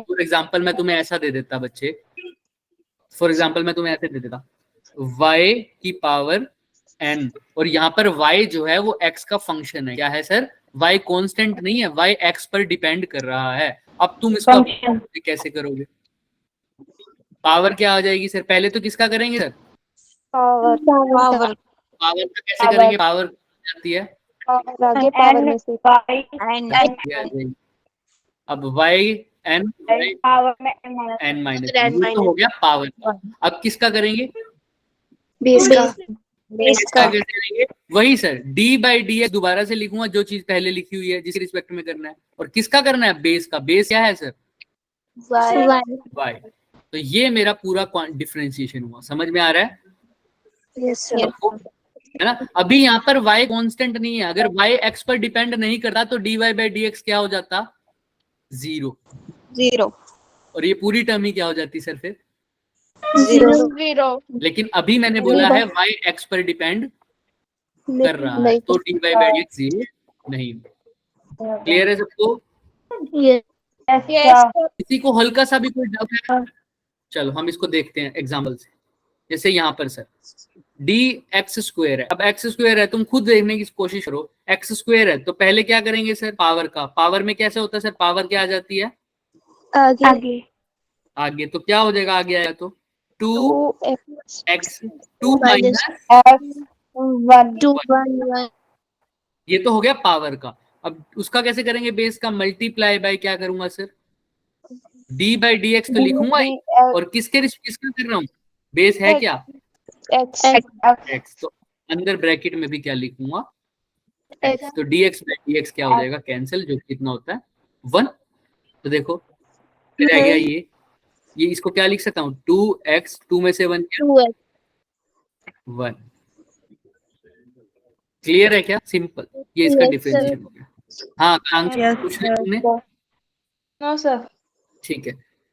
For example मैं तुम्हें ऐसा दे देता बच्चे, y की पावर n, और यहाँ पर y जो है वो x का फंक्शन है। क्या है सर, y कांस्टेंट नहीं है, y x पर डिपेंड कर रहा है। अब तुम इसका कैसे करोगे, पावर क्या आ जाएगी सर, पहले तो किसका करेंगे सर, पावर का कैसे करेंगे, पावर आती है अब y n n माइनस, तो हो गया पावर। अब किसका करेंगे, किसका कैसे करेंगे, वही sir d by D x दोबारा से लिखूंगा जो चीज पहले लिखी हुई है जिस रिस्पेक्ट में करना है, और किसका करना है, बेस का। बेस क्या है सर, y। तो ये मेरा पूरा डिफरेंशिएशन हुआ, समझ में आ रहा है, है ना। अभी यहाँ पर y कांस्टेंट नहीं है, अगर y x पर डिपेंड नहीं करता तो dy बाई डी एक्स क्या हो जाता, 0, और ये पूरी टर्म ही क्या हो जाती सर फिर, 0। लेकिन अभी मैंने बोला है y x पर डिपेंड कर रहा है, तो dy बाई डी एक्स 0 नहीं। क्लियर है सबको, Yes. Yes. किसी को हल्का सा भी कोई डाउट है? चलो हम इसको देखते हैं एग्जाम्पल से। जैसे यहाँ पर सर डी एक्स स्क्वायर है, अब एक्स स्क्वायर है, तुम खुद देखने की कोशिश करो, एक्स स्क्वायर है तो पहले क्या करेंगे सर, पावर का, पावर में कैसे होता है सर, पावर क्या आ जाती है आगे आगे, तो क्या हो जाएगा आगे आया तो 2x 2 minus माइनस 2 1 ये तो हो गया पावर का। अब उसका कैसे करेंगे, बेस का मल्टीप्लाई बाय क्या करूंगा sir, D by D x तो लिखूंगा ही, और किसका कर रहा हूँ, बेस है क्या X. x, तो अंदर ब्रैकेट में भी क्या लिखूंगा x, तो dx बाई dx क्या हो जाएगा, कैंसिल, जो कितना होता है 1। तो देखो फिर रह गया ये इसको क्या लिख सकता हूँ, 2x, 2 में से 1 2 1। क्लियर है क्या, सिंपल, ये इसका Yes, डिफरेंशिएशन हो गया। हाँ आकांक्षा पूछ लिया तुमने, No sir. ठीक है।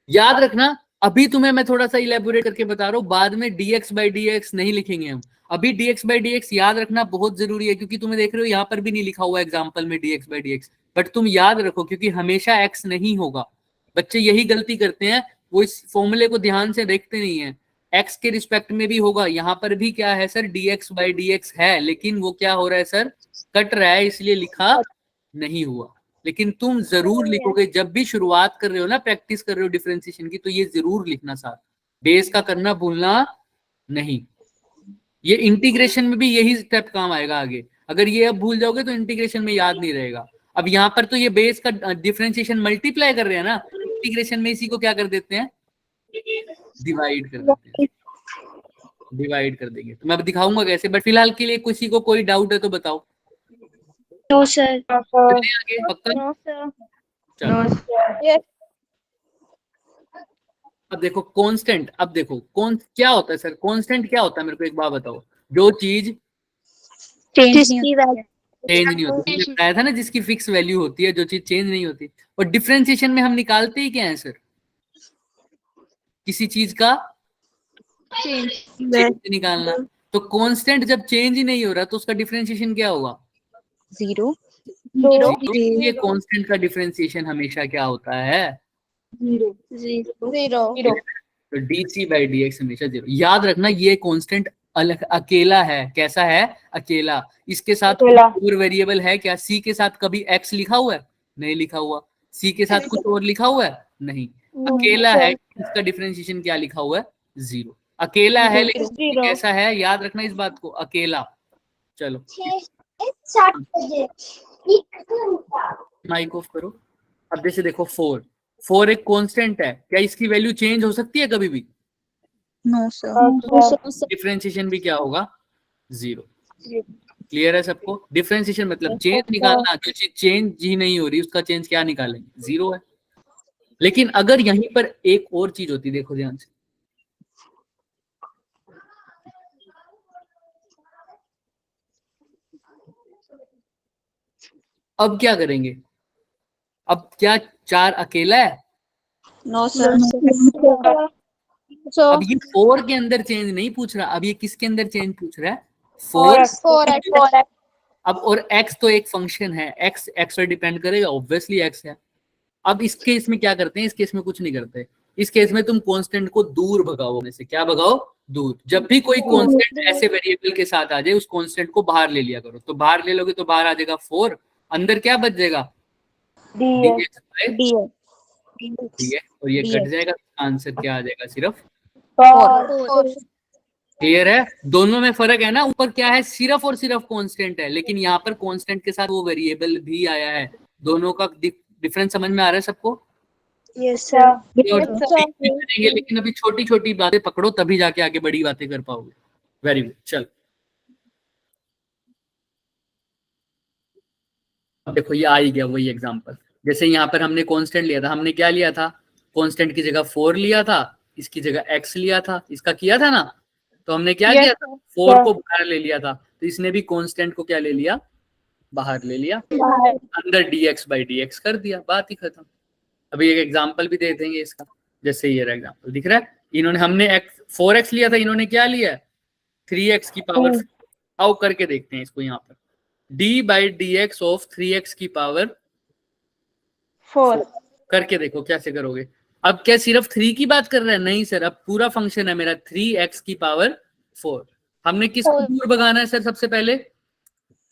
याद रखना अभी तुम्हें मैं थोड़ा सा इलेबोरेट करके बता रहा हूँ, बाद में dx बाई dx नहीं लिखेंगे हम, अभी dx बाई dx याद रखना बहुत जरूरी है, क्योंकि तुम्हें देख रहे हो यहाँ पर भी नहीं लिखा हुआ एग्जाम्पल में dx बाई dx, बट तुम याद रखो क्योंकि हमेशा x नहीं होगा। बच्चे यही गलती करते हैं, वो इस फॉर्मूले को ध्यान से देखते नहीं है, x के रिस्पेक्ट में भी होगा, यहाँ पर भी क्या है सर dx बाई dx है, लेकिन वो क्या हो रहा है सर, कट रहा है, इसलिए लिखा नहीं हुआ। लेकिन तुम जरूर लिखोगे, जब भी शुरुआत कर रहे हो ना, प्रैक्टिस कर रहे हो डिफरेंशिएशन की, तो ये जरूर लिखना साथ, बेस का करना भूलना नहीं। ये इंटीग्रेशन में भी यही स्टेप काम आएगा आगे, अगर ये अब भूल जाओगे तो इंटीग्रेशन में याद नहीं रहेगा। अब यहाँ पर तो ये बेस का डिफरेंशिएशन मल्टीप्लाई कर रहे हैं ना, इंटीग्रेशन में इसी को क्या कर देते हैं, डिवाइड कर देते हैं, डिवाइड कर देंगे। तो मैं अब दिखाऊंगा कैसे, बट फिलहाल के लिए किसी को कोई डाउट है तो बताओ। No sir. चलिए आगे, पक्का No sir. चलो। Yes. अब देखो कांस्टेंट, अब देखो कौन क्या होता है सर, कांस्टेंट क्या होता है, मेरे को एक बात बताओ, जो चीज जिसकी वैल्यू चेंज नहीं होती, मैंने बताया था ना, जिसकी फिक्स वैल्यू होती है, जो चीज चेंज नहीं होती। और डिफरेंशिएशन में हम निकालते ही क्या है सर, किसी चीज का चेंज निकालना। तो कांस्टेंट जब चेंज ही नहीं हो रहा तो उसका डिफरेंशिएशन क्या होगा, 0 ये कांस्टेंट का डिफरेंशिएशन हमेशा क्या होता है, 0 तो डी बाई डी एक्स हमेशा 0। याद रखना ये कांस्टेंट अलग अकेला है, कैसा है, अकेला, इसके साथ और वेरिएबल है क्या, सी के साथ कभी x लिखा हुआ है, नहीं लिखा हुआ, सी के साथ कुछ और लिखा हुआ है, नहीं, अकेला है, इसका डिफरेंशिएशन क्या लिखा हुआ है, 0, अकेला है, लेकिन कैसा है, याद रखना इस बात को, अकेला। चलो माइक ऑफ करो। अब जैसे देखो 4 एक कांस्टेंट है, क्या इसकी वैल्यू चेंज हो सकती है कभी भी, No sir. डिफरेंशिएशन भी क्या होगा, 0। क्लियर है सबको, डिफरेंशिएशन मतलब चेंज निकालना, जो चीज चेंज ही नहीं हो रही उसका चेंज क्या निकालेंगे, 0 है। लेकिन अगर यहीं पर एक और चीज होती, देखो ध्यान से, अब क्या करेंगे, अब क्या 4 अकेला है, No sir. So अब ये 4 के अंदर चेंज नहीं पूछ रहा, अब ये किसके अंदर चेंज पूछ रहा है, 4। 4x. अब और x तो एक फंक्शन है, x पर डिपेंड करेगा, ऑब्वियसली x है। अब इस केस में क्या करते हैं, इस केस में कुछ नहीं करते, इस केस में तुम कांस्टेंट को दूर भगाओ, में से क्या भगाओ, दूर। जब भी कोई कांस्टेंट ऐसे वेरिएबल के साथ आ जाए, उस कांस्टेंट को बाहर ले लिया करो, तो बाहर ले लोगे तो बाहर आ जाएगा 4, अंदर क्या बच जाएगा, dx, ठीक है, और ये कट जाएगा, आंसर क्या आ जाएगा, सिर्फ 4. क्लियर है, दोनों में फर्क है ना, ऊपर क्या है, सिर्फ और सिर्फ कांस्टेंट है, लेकिन यहाँ पर कांस्टेंट के साथ वो वेरिएबल भी आया है, दोनों का डिफरेंस समझ में आ रहा है सबको। Yes sir. करेंगे, लेकिन अभी छोटी छोटी बातें पकड़ो, तभी जाके आगे बड़ी बातें कर पाओगे। वेरी गुड, चल अब देखो ये आ ही गया वही एग्जांपल, जैसे यहाँ पर हमने कांस्टेंट लिया था, हमने क्या लिया था, कांस्टेंट की जगह 4 लिया था, इसकी जगह x लिया था, इसका किया था ना, तो हमने क्या किया था, 4 को बाहर ले लिया था, तो इसने भी कांस्टेंट को क्या ले लिया, बाहर ले लिया, अंदर dx बाई dx कर दिया, बात ही खत्म। अभी एक एग्जांपल भी दे देंगे इसका, जैसे ये रहा एग्जांपल, दिख रहा है, इन्होंने, हमने 4x लिया था, इन्होंने क्या लिया, 3x की पावर, आओ करके देखते हैं इसको, यहाँ पर d by dx of 3x की पावर 4 करके देखो कैसे करोगे। अब क्या सिर्फ 3 की बात कर रहे हैं? नहीं सर, अब पूरा फंक्शन है मेरा 3x की पावर 4। हमने किसको दूर भगाना है सर? सबसे पहले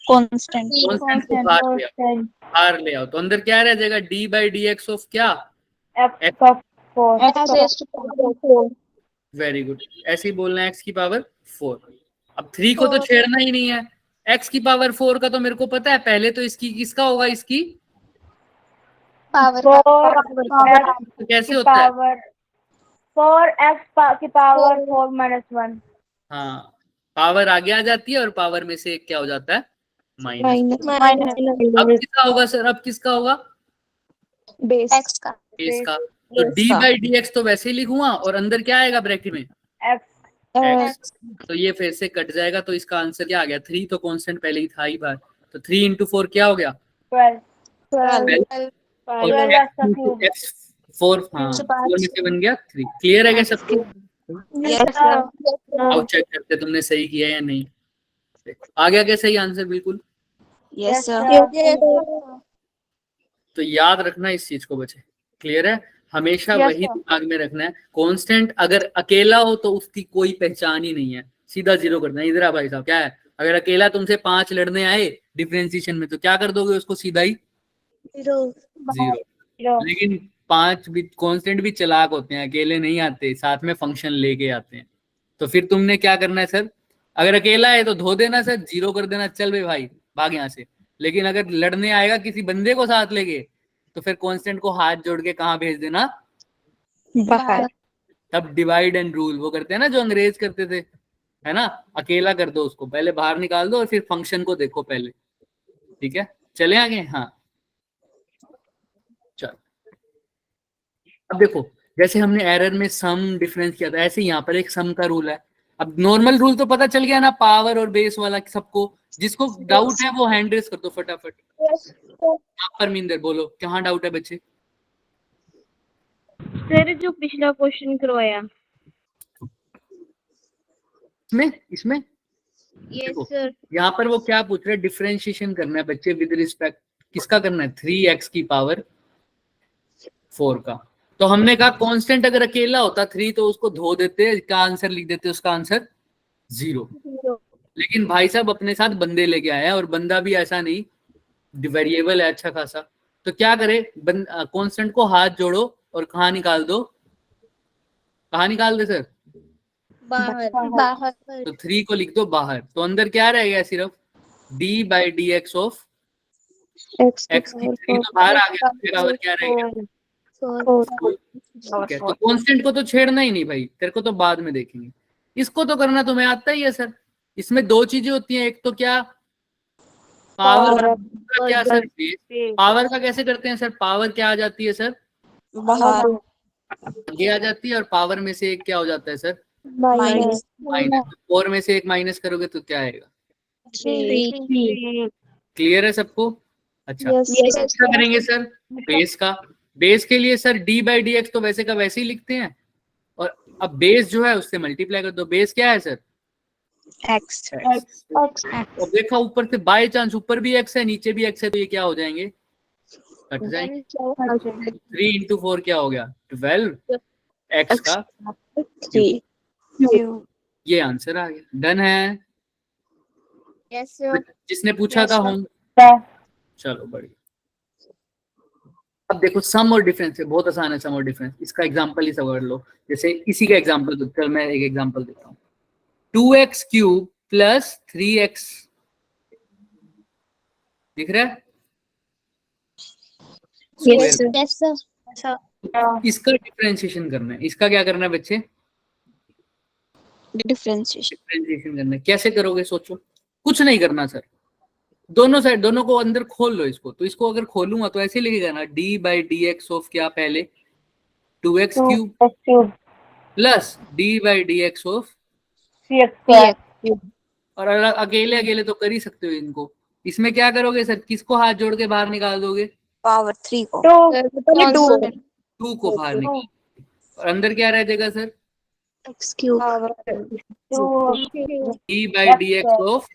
कांस्टेंट कांस्टेंट को बाहर ले आओ तो अंदर क्या रह जाएगा? d by D x of क्या? x का 4 वेरी गुड, ऐसे ही बोलना है x की पावर 4। अब 3 को तो छेड़ना ही नहीं है। x की पावर 4 का तो मेरे को पता है, पहले तो इसकी किसका होगा? इसकी पावर तो कैसे होता है? 4x की पावर 4 माइनस 1। हाँ, पावर आगे आ जाती है और पावर में से एक क्या हो जाता है? माइनस। माइनस अब किसका होगा सर? अब किसका होगा? बेस बेस का। तो d बाई डी एक्स तो वैसे ही लिखूंगा और अंदर क्या आएगा ब्रैकेट में? x। तो ये फिर से कट जाएगा, तो इसका आंसर क्या आ गया? 3 तो कांस्टेंट पहले ही था ही बार, तो 3 इंटू 4 क्या हो गया? 12 और x 4, हाँ 4 में से बन गया 3। क्लियर है क्या सबको? अब चेक करते तुमने सही किया या नहीं। आ गया क्या सही आंसर? बिल्कुल। यस सर तो याद रखना इस चीज को बच्चे, क्लियर है? हमेशा Yes, वही sir. दिमाग में रखना है, कांस्टेंट अगर अकेला हो तो उसकी कोई पहचान ही नहीं है, सीधा 0 कर देना। इधर आ भाई साहब, क्या है? अगर अकेला तुमसे 5 लड़ने आए डिफरेंशिएशन में तो क्या कर दोगे उसको? सीधा ही 0। लेकिन 5 भी कांस्टेंट भी चालाक होते हैं, अकेले नहीं आते, साथ में फंक्शन लेके आते हैं। तो फिर तुमने क्या करना है सर? अगर अकेला है तो धो देना सर, 0 कर देना, चल भाई भाग यहाँ से। लेकिन अगर लड़ने आएगा किसी बंदे को साथ लेके तो फिर कांस्टेंट को हाथ जोड़ के कहाँ भेज देना? बाहर तब डिवाइड एंड रूल वो करते हैं ना जो अंग्रेज करते थे, है ना? अकेला कर दो उसको, पहले बाहर निकाल दो और फिर फंक्शन को देखो पहले। ठीक है, चले आगे। हाँ चलो, अब देखो जैसे हमने एरर में सम डिफरेंस किया था, ऐसे यहाँ पर एक सम का रूल है। अब नॉर्मल रूल तो पता चल गया ना, पावर और बेस वाला सबको। जिसको डाउट है वो हैंड रेस कर दो फटाफट। आप परमिंदर बोलो, कहाँ डाउट है बच्चे? सर जो पिछला क्वेश्चन करवाया इसमें यस देखो, सर यहाँ पर वो क्या पूछ रहे हैं? डिफरेंशिएशन करना है बच्चे विद रिस्पेक्ट किसका करना है? 3x की पावर 4 का। तो हमने कहा कांस्टेंट अगर अकेला होता 3 तो उसको धो देते, इसका आंसर लिख देते, उसका आंसर 0। लेकिन भाई साहब अपने साथ बंदे लेके आए हैं और बंदा भी ऐसा नहीं, वेरिएबल है अच्छा खासा। तो क्या करे? कांस्टेंट को हाथ जोड़ो और कहाँ निकाल दो? कहाँ निकाल दे सर? बाहर तो 3 को लिख दो बाहर, तो अंदर क्या रहेगा? सिर्फ d by D x of x x की 3 तो बाहर आ गया, फिर और क्या रहेगा? ठीक है, तो कांस्टेंट को तो छेड़ना ही नहीं भाई, तेरे को तो बाद में देखेंगे। इसको तो करना तुम्हें आता ही है सर। इसमें 2 चीजें होती हैं, एक तो क्या? पावर का क्या सर? पावर का कैसे करते हैं सर? पावर क्या आ जाती है सर? बाहर आगे आ जाती है, और पावर में से एक क्या हो जाता है सर? Minus minus. 4 में से एक माइनस करोगे तो क्या आएगा? 3 क्लियर है सबको? अच्छा, Yes. क्या करेंगे सर? बेस का। बेस के लिए sir d by D x तो वैसे का वैसे ही लिखते हैं, और अब बेस जो है उससे मल्टीप्लाई कर दो। बेस क्या है सर? एक्स और देखा ऊपर से बाय चांस ऊपर भी x है नीचे भी x है, तो ये क्या हो जाएंगे? कट जाएंगे। 3 इंटू 4 क्या हो गया? 12 x का 3 ये आंसर आ गया। डन है? यस सर जिसने पूछा था होम, चलो बढ़िया। अब देखो सम और डिफरेंस है, बहुत आसान है सम और डिफरेंस। इसका एग्जांपल ही समझ लो, जैसे इसी का एग्जांपल दो। चल मैं एक एग्जांपल देता हूँ। 2x क्यूब प्लस 3x दिख रहा है? यस सर इसका डिफरेंशिएशन करना है। इसका क्या करना है बच्चे? डिफरेंशिएशन डिफरेंशिएशन करना है। कैसे करोगे सोचो? कुछ नहीं करना सर, दोनों साइड, दोनों को अंदर खोल लो इसको। तो इसको अगर खोलूंगा तो ऐसे लिखेगा ना, d by D x of क्या? पहले 2x cube plus d by D x of, और अकेले अकेले तो कर ही सकते हो इनको। इसमें क्या करोगे सर? किसको हाथ जोड़ के बाहर निकाल दोगे? पावर 3 को 2 को बाहर निकाल, और अंदर क्या रह जाएगा sir? x cube d by D x of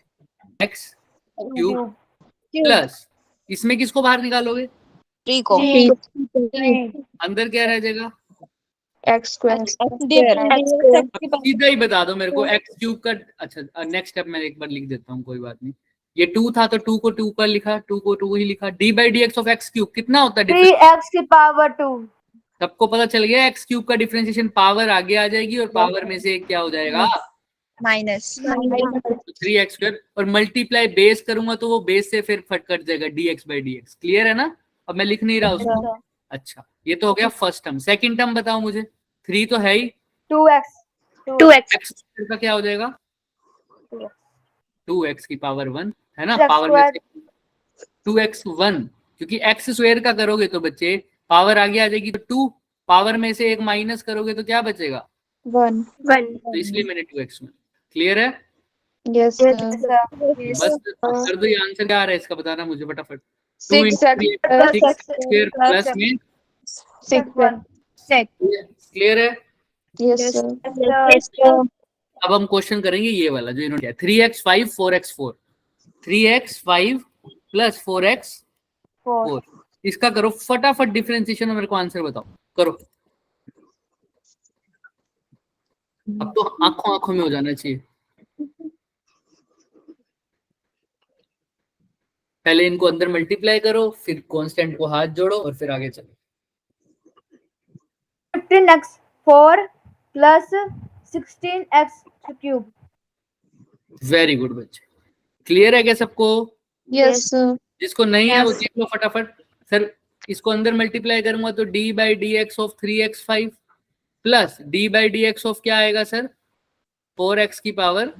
x cube plus, इसमें किसको बाहर निकालोगे? 3 को अंदर क्या रह जाएगा? एक्स स्क्वायर अब सीधा ही बता दो मेरे को एक्स क्यूब का। अच्छा नेक्स्ट स्टेप मैं एक बार लिख देता हूँ, कोई बात नहीं। ये 2 था तो 2 को 2 का लिखा, 2 को 2 ही लिखा। D by D x of x cube कितना होता है? 3x की पावर 2। सबको पता चल गया एक्स क्यूब का डिफरेंशिएशन पावर आगे आ जाएगी और पावर में से एक क्या हो जाएगा? Minus 3x square. और मल्टीप्लाई बेस करूंगा तो वो बेस से फिर फट कट जाएगा dx by D x. Clear है ना? अब मैं लिख नहीं रहा उसको। अच्छा ये तो हो गया फर्स्ट टर्म। सेकंड टर्म बताओ मुझे। 3 तो है ही, 2x एक्स स्क्वायर का क्या हो जाएगा? 2x की पावर 1 है ना? X पावर में square। से 2x1, क्योंकि x स्क्वायर का करोगे तो बच्चे पावर आगे आ जाएगी तो 2, पावर में से एक माइनस करोगे तो क्या बचेगा? 1। तो इसलिए मैंने 2x1। क्लियर है? यस बस कर दो। ये आंसर क्या आ रहा है इसका बताना मुझे फटाफट। 6x स्क्वायर प्लस में 6। क्लियर है? Yes sir. अब हम क्वेश्चन करेंगे ये वाला जो इन्होंने किया। 3x5 4x4, 3x5 plus 4x4। इसका करो फटाफट डिफरेंशिएशन और मेरे को आंसर बताओ। करो। अब तो आंखों आंखों में हो जाना चाहिए। पहले इनको अंदर मल्टीप्लाई करो, फिर कांस्टेंट को हाथ जोड़ो और फिर आगे चलो। 15x4 plus 16x cube. Very good बच्चे। क्लियर है क्या सबको? Yes sir. जिसको नहीं है वो Yes. देख लो फटाफट। सर इसको अंदर मल्टीप्लाई करूंगा तो d by D x of 3x5 plus d by D x of क्या आएगा सर? 4x की पावर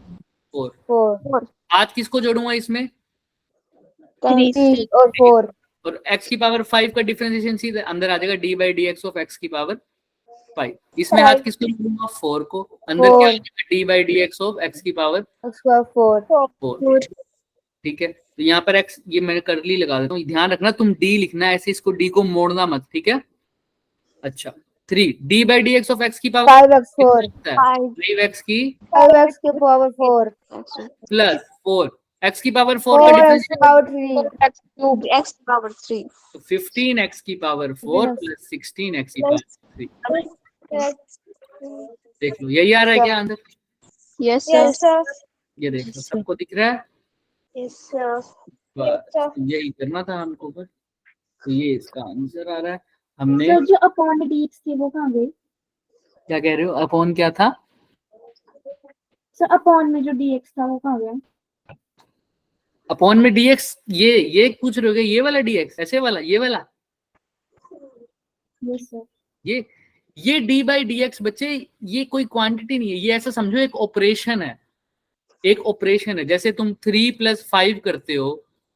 4। आज किसको जोड़ूंगा इसमें? 3 और 4। और x की पावर 5 का डिफरेंशिएशन सीधे अंदर आ जाएगा d by D x of x की पावर 5। इसमें हाथ किसको जोड़ूंगा? 4 को। अंदर क्या आ जाएगा? d by D x of x की पावर 4। ठीक है, तो यहाँ पर x ये मैं करली लगा देता हूँ। ध्यान रखना तुम d लिखना है ऐसे, इसको d को मोड़ना मत। ठीक है? अच्छा 3 d by D x of x की पावर 5x4 5x की 5x की पावर 4 प्लस 4 x की पावर 4 का 4x की डिफरेंशिएशन पावर 3 x पावर 3 तो 15x की पावर 4 प्लस 16x की पावर 3। देख लो यही आ रहा है क्या आंसर? यस ये देख लो सबको दिख रहा है? बस यही करना था हमको। बस तो ये इसका आंसर आ रहा है। हमने सर जो अपॉन dx थी वो कहाँ गई? क्या कह रहे हो? अपॉन क्या था? सर अपॉन में जो dx था वो कहाँ गया? अपॉन में dx ये पूछ रहे हो? ये वाला dx ऐसे वाला ये वाला? Yes sir. ये d बाई डी एक्स बच्चे ये कोई क्वांटिटी नहीं है। ये ऐसा समझो एक ऑपरेशन है। एक ऑपरेशन है। जैसे तुम 3 प्लस 5 करते हो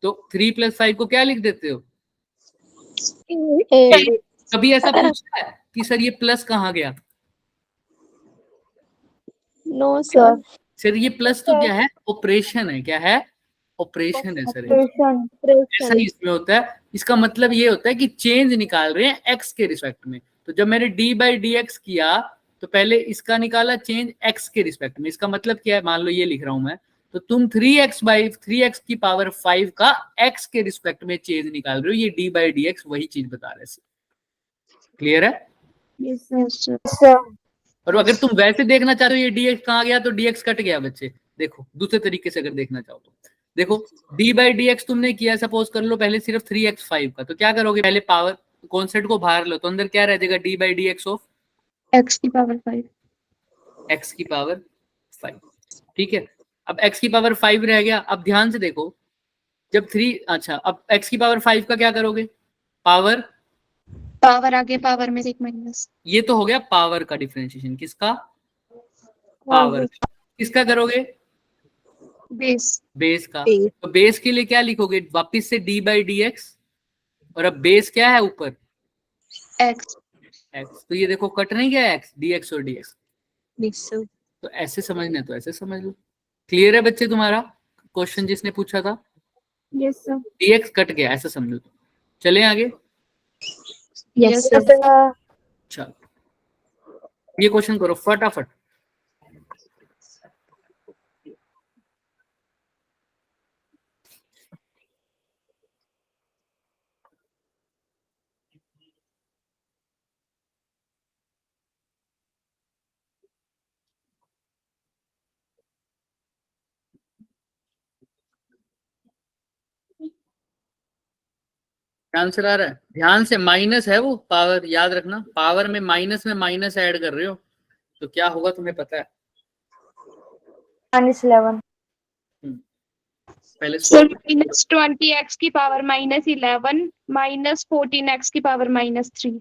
तो 3 प्लस 5 को क्या लिख देते हो? कभी ऐसा पूछा है कि सर ये प्लस कहाँ गया? No sir. सर ये प्लस तो क्या है? ऑपरेशन है। क्या है? ऑपरेशन है सर। ऐसा ही इसमें होता है। इसका मतलब ये होता है कि चेंज निकाल रहे हैं एक्स के रिस्पेक्ट में। तो जब मैंने d बाई डी एक्स किया तो पहले इसका निकाला चेंज x के रिस्पेक्ट में। इसका मतलब क्या है? मान लो ये लिख रहा हूं मैं, तो तुम 3x बाई 3x की पावर 5 का x के रिस्पेक्ट में चेंज निकाल रहे हो। ये d बाई डी एक्स वही चीज बता रहे हैं। क्लियर है? और अगर तुम वैसे देखना चाहते हो ये dx कहाँ गया तो dx कट गया बच्चे। देखो दूसरे तरीके से अगर देखना चाहो तो देखो d बाई डी एक्स तुमने किया, सपोज कर लो पहले सिर्फ 3x5 का, तो क्या करोगे? पहले पावर कॉन्सेप्ट को बाहर लो तो अंदर क्या रह जाएगा? d by D x of x की पावर 5। x की पावर 5। ठीक है, अब x की पावर 5 रह गया। अब ध्यान से देखो जब 3 अच्छा अब x की पावर 5 का क्या करोगे? पावर आगे पावर में से एक माइनस। ये तो हो गया पावर का डिफरेंशिएशन। किसका? पावर। किसका करोगे? बेस का। तो बेस के लिए क्या लिखोगे? वापिस से d बाई डी एक्स। और अब बेस क्या है ऊपर? x। तो ये देखो कट नहीं गया x, dx और dx। तो ऐसे समझना है तो ऐसे समझ लो। क्लियर है बच्चे तुम्हारा क्वेश्चन जिसने पूछा था? Yes sir. dx कट गया ऐसा समझो। तो चले आगे। यस चलो ये क्वेश्चन करो फटाफट। आंसर आ रहा है? ध्यान से, माइनस है वो पावर, याद रखना, पावर में माइनस ऐड कर रहे हो तो क्या होगा तुम्हें पता है? -11। पहले सर solve -20x की पावर -11 -14x की पावर -3।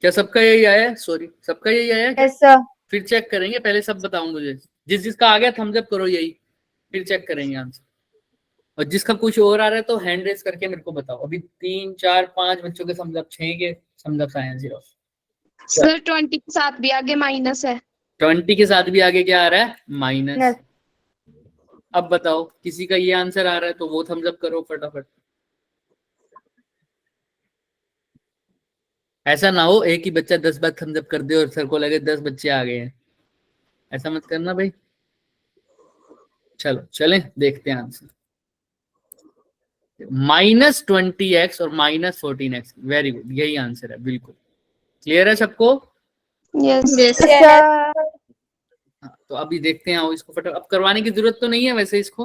क्या सबका यही आया है? सॉरी, सबका यही आया है क्या? Yes sir. फिर चेक करेंगे, पहले सब बताओ मुझे, जिसका आ गया थम्स अप करो यही, फिर चेक करेंगे आंसर। और जिसका कुछ और आ रहा है तो हैंड रेस करके मेरे को बताओ। अभी 3 4 5 बच्चों के थम्स अप, 6 के थम्स अप आए हैं, 0। सर 20 के साथ भी आगे माइनस है। 20 के साथ भी आगे क्या आ रहा है? माइनस। Yes. अब बताओ, किसी का ये आंसर आ रहा है तो वो थम्स अप करो फटाफट। ऐसा ना हो एक ही बच्चा 10 बार थम्स अप कर दे और सर को लगे 10 बच्चे आ गए हैं, ऐसा मत करना भाई। चलो चलें, देखते हैं आंसर। -20x और -14x, वेरी गुड, यही आंसर है, बिल्कुल क्लियर है सबको? Yes sir. हाँ, तो अभी देखते हैं, आओ इसको फटाफट, अब करवाने की जरूरत तो नहीं है वैसे इसको,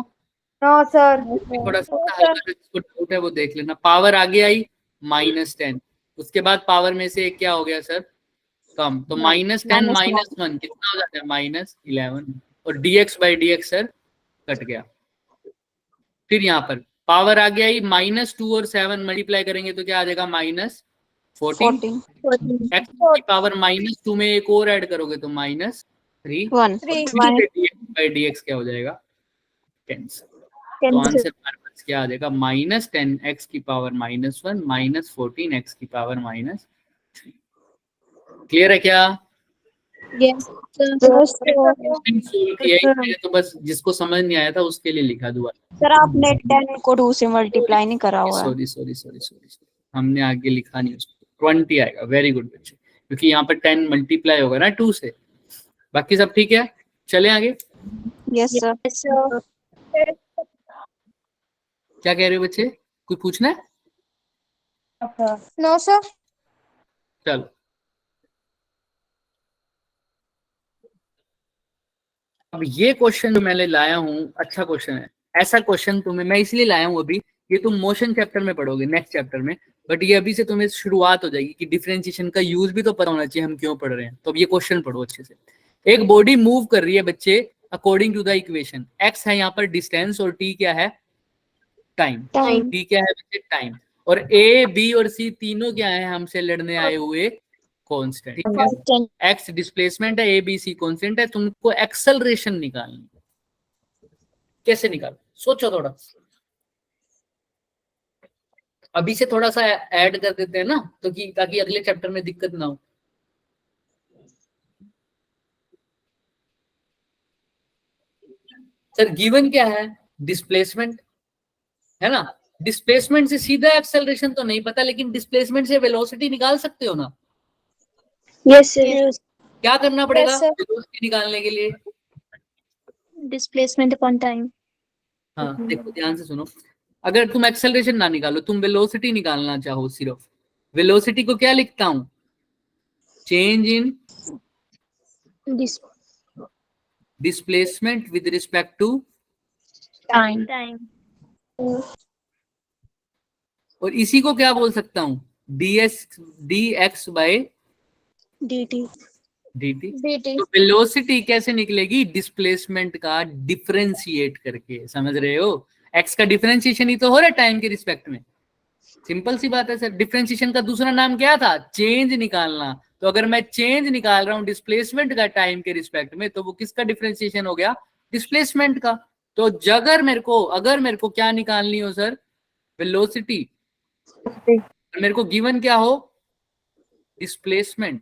नो सर। थोड़ा सा हल्का जिसको डाउट है वो देख लेना। पावर आगे आई -10, उसके बाद पावर में से एक क्या हो गया सर? कम, तो -10 -1 कितना हो जाता है? -11, और dx/dx सर कट गया। फिर यहाँ पर पावर आ गया -2 और 7 मल्टीप्लाई करेंगे तो क्या आ जाएगा? -14। x की पावर -2 में एक और ऐड करोगे तो -3, 1 dx/dx क्या हो जाएगा? कैंसिल। तो आंसर हमारे पास क्या आ जाएगा? -10x की पावर -1 -14x की पावर -3। क्लियर है क्या? तो बस जिसको समझ नहीं आया था उसके लिए लिखा दुआ। सर आपने 10 को 2 से मल्टीप्लाई नहीं करा हुआ है। सॉरी, हमने आगे लिखा नहीं उसको, 20 आएगा। वेरी गुड बच्चे, क्योंकि यहाँ पर 10 मल्टीप्लाई होगा ना 2 से। बाकी सब ठीक है, चले आगे। Yes sir. क्या कह रहे हो बच्चे, कुछ पूछना है? No sir. चलो, अब ये क्वेश्चन जो मैंने लाया हूँ अच्छा क्वेश्चन है। ऐसा क्वेश्चन तुम्हें मैं इसलिए लाया हूँ, अभी ये तुम मोशन चैप्टर में पढ़ोगे, नेक्स्ट चैप्टर में, बट ये अभी से तुम्हें शुरुआत हो जाएगी कि डिफरेंशिएशन का यूज भी तो पता होना चाहिए, हम क्यों पढ़ रहे हैं। तो अब ये क्वेश्चन पढ़ो अच्छे से। एक बॉडी मूव कर रही है बच्चे according to the equation, X है यहाँ पर डिस्टेंस और टी क्या है? टाइम। टी क्या है बच्चे? टाइम। और ए बी और सी तीनों क्या है? हमसे लड़ने आए हुए कांस्टेंट, ठीक है? एक्स डिस्प्लेसमेंट है, ए बी सी कांस्टेंट है, तुमको एक्सेलरेशन निकालनी। कैसे निकाल, सोचो थोड़ा। अभी से थोड़ा सा ऐड कर देते हैं ना, तो कि ताकि अगले चैप्टर में दिक्कत ना हो। सर गिवन क्या है? डिस्प्लेसमेंट है ना। डिस्प्लेसमेंट से सीधा एक्सेलरेशन तो नहीं पता, लेकिन डिस्प्लेसमेंट से वेलोसिटी निकाल सकते हो ना? Yes sir. क्या करना पड़ेगा Yes, sir. वेलोसिटी निकालने के लिए? Displacement upon time. हाँ देखो ध्यान से सुनो, अगर तुम एक्सेलरेशन ना निकालो, तुम वेलोसिटी निकालना चाहो सिर्फ, वेलोसिटी को क्या लिखता हूं? Change in displacement with respect to time. और इसी को क्या बोल सकता हूं? dx by dt। dt। तो वेलोसिटी कैसे निकलेगी? डिस्प्लेसमेंट का डिफरेंशिएट करके, समझ रहे हो? x का डिफरेंशिएशन ही तो हो रहा है टाइम के रिस्पेक्ट में। सिंपल सी बात है सर। डिफरेंशिएशन का दूसरा नाम क्या था? चेंज निकालना। तो अगर मैं चेंज निकाल रहा हूं डिस्प्लेसमेंट का टाइम के रिस्पेक्ट में, तो वो किसका डिफरेंशिएशन हो गया? डिस्प्लेसमेंट का। तो अगर मेरे को क्या निकालनी हो सर? वेलोसिटी। मेरे को गिवन क्या हो? डिस्प्लेसमेंट।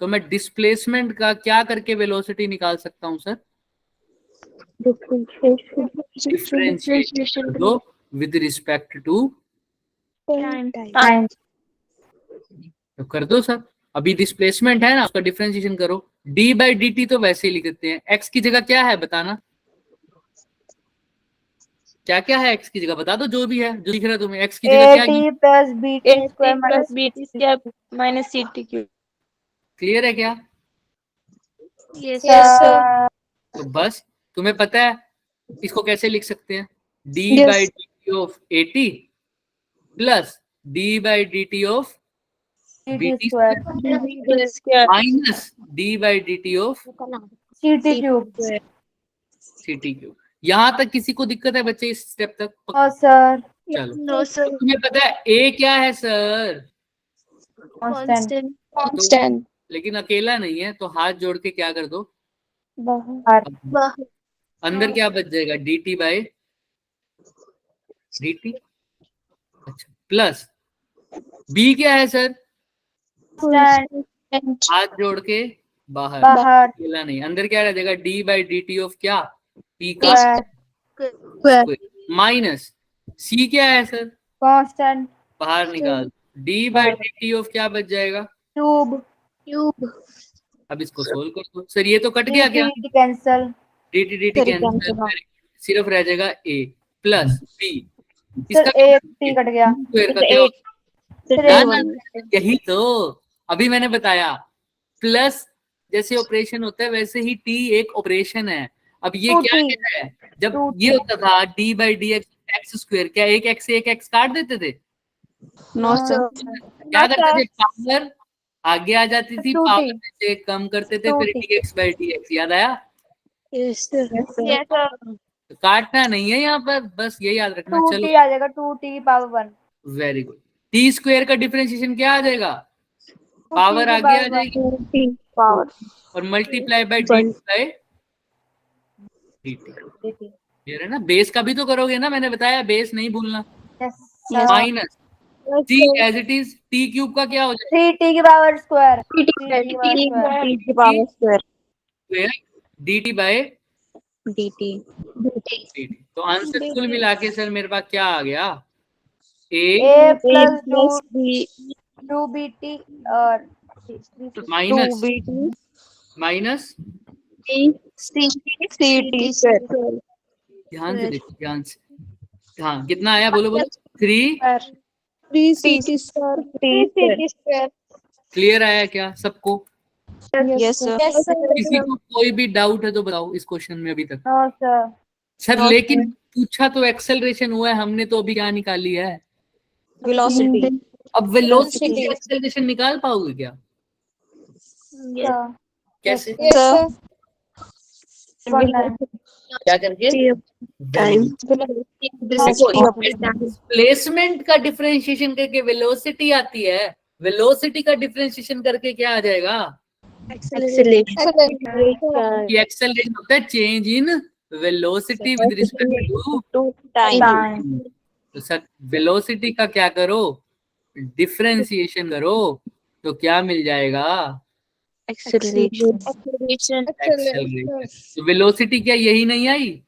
तो मैं डिस्प्लेसमेंट का क्या करके वेलोसिटी निकाल सकता हूं सर? डिफरेंशिएट दो विद रिस्पेक्ट टू टाइम। तो कर दो सर। अभी डिस्प्लेसमेंट है ना, उसका डिफरेंशिएशन करो। d/dt तो वैसे ही लिख देते हैं। x की जगह क्या है बताना? क्या क्या है x की जगह? बता दो जो भी है, जो दिख रहा है तुम्हें। x की जगह क्या है? T plus B T square minus C T cube. Clear है क्या? Yes sir. तो बस तुम्हें पता है इसको कैसे लिख सकते हैं? d/dt dt of AT plus d by dt of BT square minus d by dt of CT cube CT cube. यहाँ तक किसी को दिक्कत है बच्चे इस स्टेप तक? और सर चलो नो सर तुम्हें पता है A क्या है सर? कांस्टेंट कांस्टेंट लेकिन अकेला नहीं है, तो हाथ जोड़ के क्या कर दो, बाहर अंदर क्या बच जाएगा, dt by dt। अच्छा प्लस B क्या है सर? कांस्टेंट हाथ जोड़ के बाहर, बाहर अकेला नहीं, अंदर क्या रह जाएगा, d by dt ऑफ क्या, T का स्क्वायर माइनस C क्या है सर? कांस्टेंट बाहर निकाल, d by dt ऑफ क्या बच जाएगा। क्यूब अब इसको सोल्व कर दो सर, ये तो कट गया क्या, कैंसल dt dt कैंसिल, सिर्फ रह जाएगा A प्लस B। सर एक टी कट गया स्क्वायर का क्या होगा? ना, ना, यही तो अभी मैंने बताया, प्लस जैसे ऑपरेशन होता है वैसे ही टी एक ऑपरेशन है। अब ये क्या है, जब ये होता था D by D x square, क्या एक एक्स से एक एक्स काट देते थे? नो सर क्या करते थे, पावर आगे आ जाती थी, पावर में से कम करते थे, फिर D x by D x, याद आया? तो काटना नहीं है यहाँ पर, बस ये याद रखना। चलो आ जाएगा 2t की power 1 very good. T square का डिफरेंशिएशन क्या आ जाएगा, पावर आगे आ जाएगी पावर और multiply by D by dt। Clear है ना? बेस का भी तो करोगे ना, मैंने बताया बेस नहीं भूलना। Minus T as it is, T cube का क्या हो जाएगा, 3t की power square power square dt by dt dt। तो आंसर कुल मिला के सर मेरे पास क्या आ गया, a a प्लस 2bt और माइनस माइनस ध्यान से देखो, ध्यान से। हाँ कितना आया, बोलो बोलो। 3 क्लियर आया क्या सबको? यस सर किसी को कोई भी डाउट है तो बताओ इस क्वेश्चन में अभी तक? सर सर लेकिन पूछा तो एक्सेलरेशन हुआ है, हमने तो अभी क्या निकाली है, वेलोसिटी अब वेलोसिटी से एक्सेलरेशन निकाल पाओगे क्या? कैसे, क्या करके? डिस्प्लेसमेंट का डिफरेंशिएशन करके वेलोसिटी आती है, वेलोसिटी का डिफरेंशिएशन करके क्या आ जाएगा, ये एक्सेलरेशन होता है change in velocity with respect to time तो सर वेलोसिटी का क्या करो, डिफरेंशिएशन करो, तो क्या मिल जाएगा, एक्सेलरेशन तो वेलोसिटी क्या यही नहीं आई?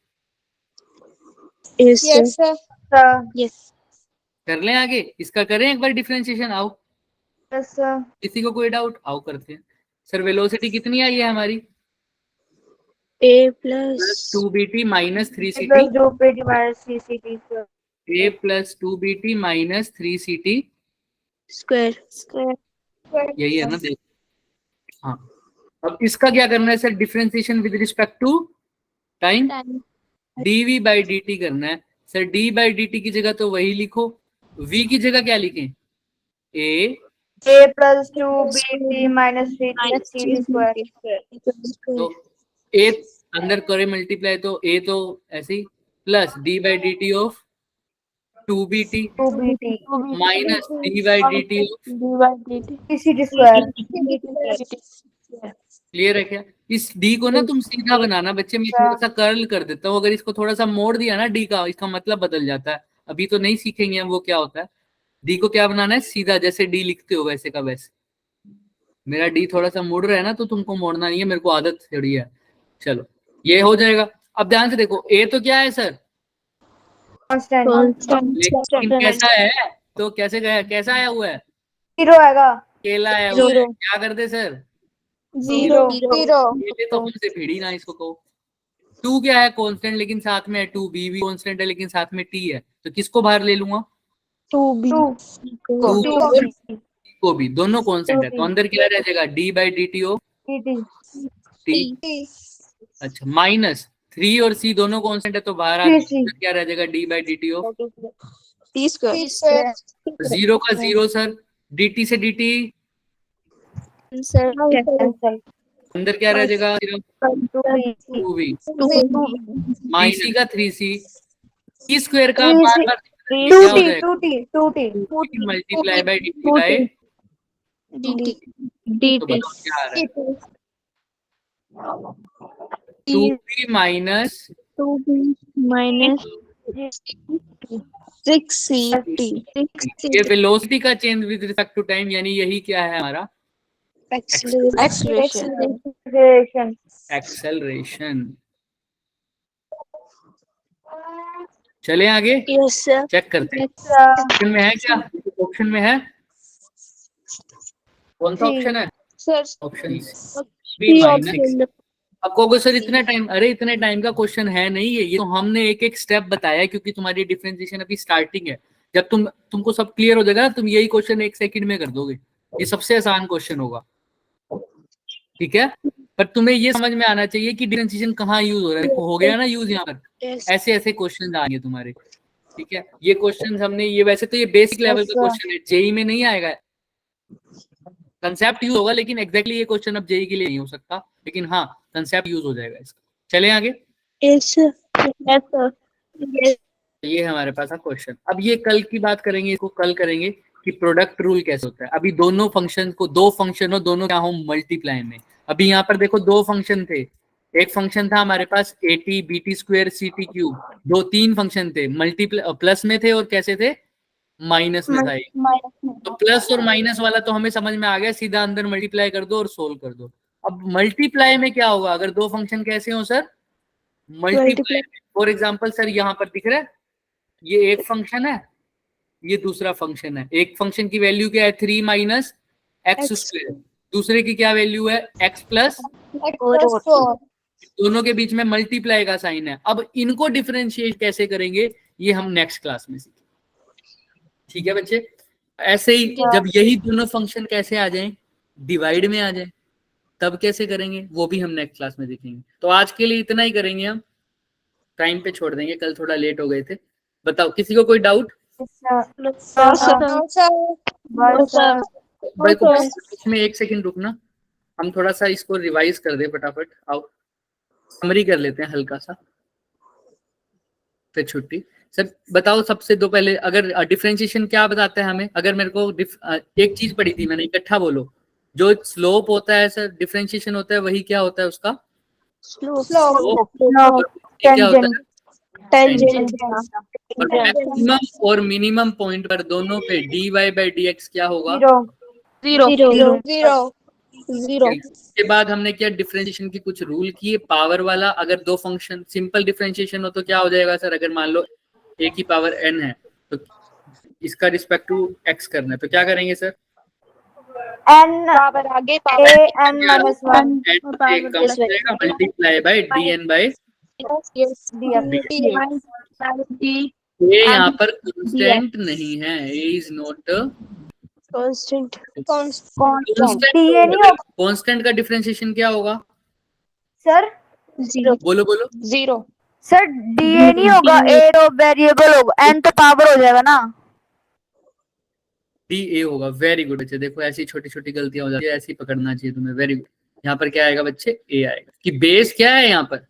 कर लें आगे, इसका करें एक बार डिफरेंशिएशन, आओ किसी को कोई डाउट, आओ करते हैं। सर वेलोसिटी कितनी आई है हमारी, a plus 2bt minus 3ct, a plus 2bt minus 3ct, square यही है ना, देखो। हाँ अब इसका क्या करना है sir, differentiation with respect to time, dv by dt करना है। सर d बाई dt की जगह तो वही लिखो, v की जगह क्या लिखें, a plus 2bt minus 3t square तो a अंदर करे मल्टीप्लाई, तो a तो ऐसे ही plus d by dt of 2bt minus d by dt of square clear है क्या? इस d को ना तुम सीधा बनाना बच्चे, मैं थोड़ा सा कर्ल कर देता हूँ, अगर इसको थोड़ा सा मोड़ दिया ना d का, इसका मतलब बदल जाता है। अभी तो नहीं सीखेंगे हम वो क्या होता है। d को क्या बनाना है, सीधा, जैसे d लिखते हो वैसे का वैसे। मेरा d थोड़ा सा मुड़ रहा है ना, तो तुमको मोड़ना नहीं है, मेरे को आदत थोड़ी है। चलो ये हो जाएगा। अब ध्यान से देखो, a तो क्या है सर, लेकिन कैसा है, तो कैसे गया, कैसा आया हुआ है, 0 आएगा, अकेला आया हुआ है। क्या कर दे सर, 0 ये तो हमसे भिड़ी ना, इसको कहो। 2 क्या है, कांस्टेंट, लेकिन साथ में है 2, b भी कांस्टेंट है लेकिन साथ में t है, तो किसको बाहर ले लूंगा, 2b 2 को भी, दोनों कांस्टेंट है, तो अंदर क्या रह जाएगा, d by dt of t। अच्छा माइनस 3 और c दोनों कांस्टेंट है तो बाहर आ क्या रह जाएगा, d by D T of T square 0 का 0 सर, dt से dt सर अंदर क्या रह जाएगा, सिर्फ 2v माइनस c का 3c c स्क्वायर का बार बार क्या हो जाएगा 2t multiply by dt by तो बताओ क्या आ रहा है 2p माइनस माइनस 6ct ये वेलोसिटी का change with respect to time, यानी यही क्या है हमारा एक्सेलरेशन। चले आगे यस सर चेक करते हैं ऑप्शन में है क्या, ऑप्शन में है कौन सा ऑप्शन है, सर ऑप्शन बी ऑप्शन अब कहोगे सर इतना टाइम, अरे इतने टाइम का क्वेश्चन है नहीं है, ये तो हमने एक एक स्टेप बताया है क्योंकि तुम्हारी डिफरेंशिएशन अभी स्टार्टिंग है। जब तुमको सब क्लियर हो जाएगा ना, तुम यही क्वेश्चन 1 सेकंड में कर दोगे, ये सबसे आसान क्वेश्चन होगा, ठीक है। पर तुम्हें ये समझ में आना चाहिए कि डिफरेंशिएशन कहाँ यूज हो रहा है, हो गया ना यूज यहाँ पर, ऐसे ऐसे क्वेश्चन आएंगे तुम्हारे, ठीक है। ये क्वेश्चन हमने ये वैसे तो ये बेसिक लेवल का क्वेश्चन है, जेई में नहीं आएगा, कंसेप्ट यूज होगा, लेकिन एग्जैक्टली ये क्वेश्चन अब जेई के लिए नहीं हो सकता, लेकिन हाँ कंसेप्ट यूज हो जाएगा इसका। चले आगे, यस सर ये है हमारे पास क्वेश्चन। अब ये कल की बात करेंगे, इसको कल करेंगे कि प्रोडक्ट रूल कैसे होता है। अभी दोनों फंक्शन को, दो फंक्शन हो, दोनों क्या हो मल्टीप्लाई में। अभी यहाँ पर देखो दो फंक्शन थे, एक फंक्शन था हमारे पास एटी बीटी स्क्वायर सीटी क्यूब, दो तीन फंक्शन थे, मल्टीप्लाई प्लस में थे और कैसे थे माइनस में था। तो प्लस और माइनस वाला तो हमें समझ में आ गया, सीधा अंदर मल्टीप्लाई कर दो और सोल्व कर दो। अब मल्टीप्लाई में क्या होगा, अगर दो फंक्शन कैसे हो sir multiply. For example sir यहाँ पर दिख रहा है, ये एक फंक्शन है, ये दूसरा फंक्शन है। एक फंक्शन की वैल्यू क्या है 3 माइनस एक्स स्क्वायर, दूसरे की क्या वैल्यू है x प्लस, दोनों के बीच में मल्टीप्लाई का साइन है। अब इनको डिफरेंशिएट कैसे करेंगे ये हम नेक्स्ट क्लास में सीखेंगे, ठीक है बच्चे। ऐसे ही जब यही दोनों फंक्शन कैसे आ जाएं, डिवाइड में आ जाए, तब कैसे करेंगे वो भी हम नेक्स्ट क्लास में देखेंगे। तो आज के लिए इतना ही करेंगे, हम टाइम पे छोड़ देंगे, कल थोड़ा लेट हो गए थे। बताओ किसी को कोई डाउट? इसमें 1 सेकंड रुकना, हम थोड़ा सा इसको रिवाइज कर दे फटाफट। आओ समरी कर लेते हैं हल्का सा, फिर छुट्टी। सर बताओ सबसे दो पहले, अगर डिफरेंशिएशन क्या बताता है हमें, अगर मेरे को एक चीज पढ़ी थी मैंने, इकट्ठा बोलो। जो स्लोप होता है सर डिफरेंशिएशन होता है, वही क्या होता है उसका स्लोप, क्या होता है टेंजेंट। मैक्सिमम और मिनिमम पॉइंट पर दोनों पे dy बाई dx क्या होगा, जीरो। के बाद हमने क्या डिफरेंशिएशन की कुछ रूल किए, पावर वाला। अगर दो फंक्शन सिंपल डिफरेंशिएशन हो तो क्या हो जाएगा सर, अगर मान लो a की पावर n है तो इसका रिस्पेक्ट टू x करना है, तो क्या करेंगे सर n पावर आगे power n minus 1 multiply by dn by ये यहाँ पर कांस्टेंट नहीं है, a is not constant. Constant का डिफरेंशिएशन क्या होगा सर बोलो बोलो जीरो। सर डीए नहीं होगा, ए तो वेरिएबल होगा, एन तो पावर हो जाएगा ना, डी ए होगा। वेरी गुड बच्चे, देखो ऐसी छोटी छोटी गलतियां हो जाती है, ऐसी पकड़ना चाहिए तुम्हें। Very good. यहाँ पर क्या आएगा बच्चे, ए आएगा, कि बेस क्या है यहाँ पर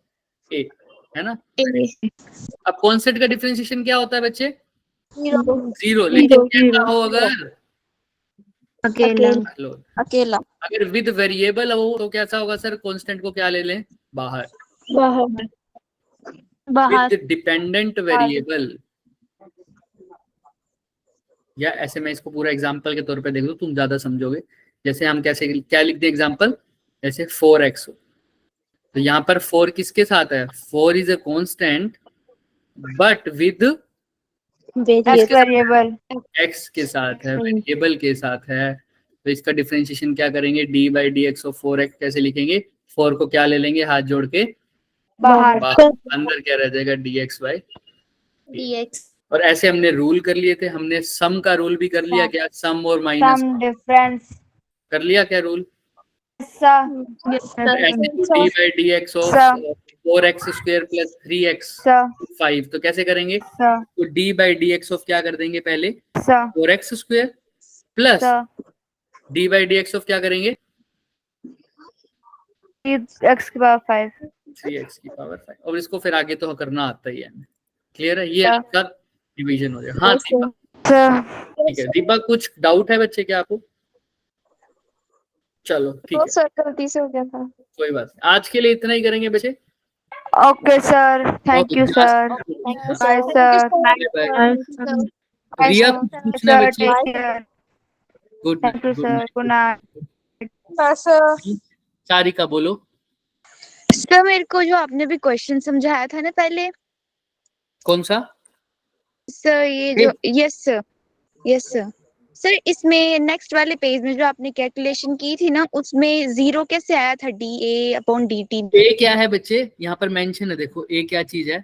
ए है ना। अब कांस्टेंट का डिफरेंशिएशन क्या होता है बच्चे, जीरो। लेकिन क्या हो अगर अकेला अगर विद वेरिएबल हो तो कैसा होगा सर, कांस्टेंट को क्या ले लें बाहर, विद डिपेंडेंट वेरिएबल। या ऐसे मैं इसको पूरा एग्जांपल के तौर पे देख लो, तुम ज्यादा समझोगे। जैसे हम कैसे क्या लिख दें एग्जांपल, जैसे 4x हो तो यहाँ पर 4 किसके साथ है, 4 is a constant but with variable x के साथ है, वेरिएबल के साथ है। तो इसका डिफरेंशिएशन क्या करेंगे, D by D x of 4x कैसे लिखेंगे, 4 को क्या ले लेंगे हाथ जोड़ के बाहर, अंदर क्या रह जाएगा dx बाई dx। और ऐसे हमने रूल कर लिए थे, हमने सम का रूल भी कर लिया क्या, सम और माइनस सम डिफरेंस कर लिया क्या रूल। सर ऐसे D by D x of 4x square plus 3x sir 5, तो कैसे करेंगे? सर तो d by D x of क्या कर देंगे पहले? Sir 4x square plus sir d by D x of क्या करेंगे? 3x की पावर 5 3x की पावर 5, और इसको फिर आगे तो करना आता ही है। क्लियर है? ये हाँ। आपका डिवीजन हो जाएगा। हाँ Yes, sir. दीपक, सर ठीक है। दीपक कुछ डाउट है बच्चे क्या आपको? चलो ठीक तो है, सर गलती से हो गया था। कोई बात नहीं। आज के लिए इतना ही करेंगे बच्चे। Okay sir thank you sir bye sir bye bye. Bye, Riya sir. कुछ पूछना है सर बच्चे? Take care good thank you night, good sir night. Good night sir. Sarika बोलो। सर मेरे को जो आपने भी क्वेश्चन समझाया था ना पहले, कौन सा? सर ये जो यस सर सर इसमें नेक्स्ट वाले पेज में जो आपने कैलकुलेशन की थी ना, उसमें जीरो कैसे आया था? D A upon D T A क्या है बच्चे? यहाँ पर मेंशन है, देखो ए क्या चीज है?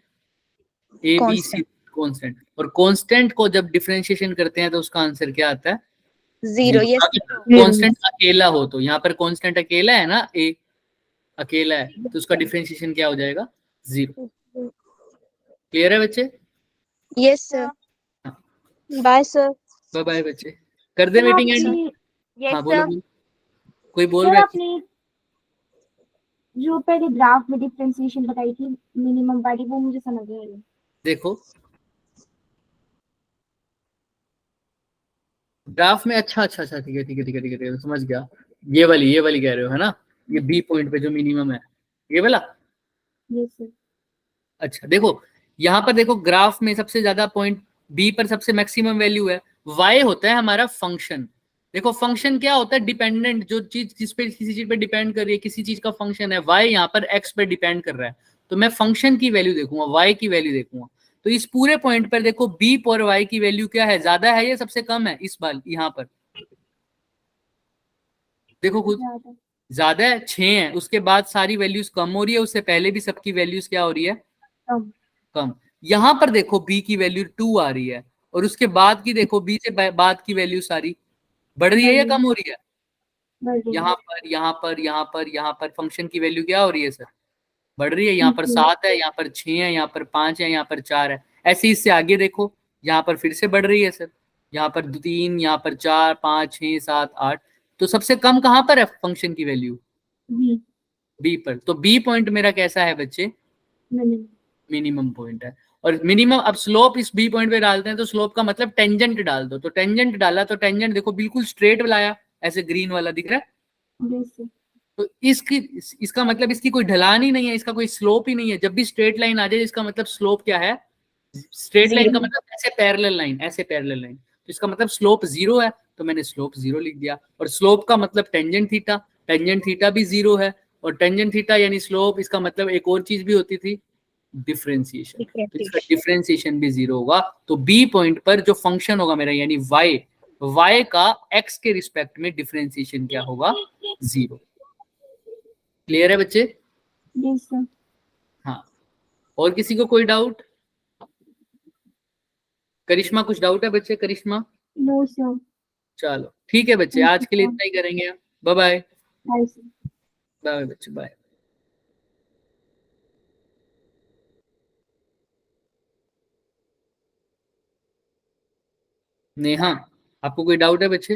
ए बी सी कांस्टेंट, और कांस्टेंट को जब डिफरेंशिएशन करते हैं तो उसका आंसर क्या आता है? जीरो। यस कांस्टेंट अकेला हो तो, यहाँ पर कांस्टेंट अकेला है ना, ए अकेला है, तो उसका डिफरेंशिएशन क्या हो जाएगा? 0। क्लियर है बच्चे? Yes sir. Bye, sir. Bye bye बच्चे, कर दे मीटिंग एंड। हाँ बोलो बोलो। कोई बोल रहा है? आपने जो पहले ग्राफ में डिफरेंशिएशन बताई थी मिनिमम वाली, वो मुझे समझ नहीं आई। देखो ग्राफ में, अच्छा अच्छा अच्छा, ठीक है ठीक है ठीक है ठीक है ठीक है, समझ गया। ये वाली कह रहे हो है ना? ये बी पॉइंट पे जो मिनिमम है, ये वाला। Yes sir. अच्छा देखो, यहाँ पर देखो ग्राफ में सबसे ज्यादा पॉइंट बी पर सबसे मैक्सिमम वैल्यू है। वाई होता है हमारा फंक्शन। देखो फंक्शन क्या होता है? डिपेंडेंट, जो चीज जिस पे किसी चीज पे डिपेंड कर रही है, किसी चीज का फंक्शन है। वाई यहाँ पर एक्स पे डिपेंड कर रहा है, तो मैं फंक्शन की वैल्यू देखूंगा, वाई की वैल्यू देखूंगा। तो इस पूरे पॉइंट पर देखो बी और वाई की वैल्यू क्या है? ज्यादा है या सबसे कम है? इस बार यहाँ पर देखो खुद, ज्यादा है, 6 है। उसके बाद सारी वैल्यूज कम हो रही है, उससे पहले भी सबकी वैल्यूज क्या हो रही है? कम। यहाँ पर देखो बी की वैल्यू 2 आ रही है, और उसके बाद की देखो बी से बाद की वैल्यू सारी बढ़ रही है या कम हो रही है? यहाँ पर यहाँ पर यहाँ पर यहाँ पर फंक्शन की वैल्यू क्या हो रही है सर? बढ़ रही है। यहाँ पर 7 है, यहाँ पर 6 है, यहाँ पर 5 है, यहाँ पर 4 है। ऐसे इससे आगे देखो, यहाँ पर फिर से बढ़ रही है सर। यहाँ पर 3, यहाँ पर 4, 5, 6, 7, 8। तो सबसे कम कहाँ पर है फंक्शन की वैल्यू? बी पर। तो बी पॉइंट मेरा कैसा है बच्चे? मिनिमम पॉइंट है। और मिनिमम, अब स्लोप इस बी पॉइंट पे डालते हैं तो स्लोप का मतलब टेंजेंट डाल दो। तो टेंजेंट डाला तो टेंजेंट देखो बिल्कुल स्ट्रेट लाया, ऐसे ग्रीन वाला दिख रहा है। तो इसका मतलब इसकी कोई ढलान ही नहीं है, इसका कोई स्लोप ही नहीं है। जब भी स्ट्रेट लाइन आ जाए इसका मतलब स्लोप क्या है? स्ट्रेट लाइन का मतलब ऐसे पैरेलल लाइन, ऐसे पैरेलल लाइन, तो इसका मतलब स्लोप 0 है, तो मैंने स्लोप 0 लिख दिया। और स्लोप का मतलब टेंजेंट थीटा भी 0 है, और टेंजेंट थीटा यानी स्लोप, इसका मतलब एक और चीज भी होती थी, डिफरेंशिएशन। तो इसका डिफरेंशिएशन भी 0 होगा। तो बी पॉइंट पर जो फंक्शन होगा मेरा यानी वाई का एक्स के रिस्पेक्ट में डिफरेंशिएशन क्या होगा? 0। क्लियर है बच्चे? हाँ, और किसी को कोई डाउट? करिश्मा कुछ डाउट है बच्चे? करिश्मा? No sir. चलो ठीक है बच्चे, आज के लिए इतना ही करेंगे। Bye bye. Bye sir. Bye बच्चे, बाय। नेहा, आपको कोई डाउट है बच्चे?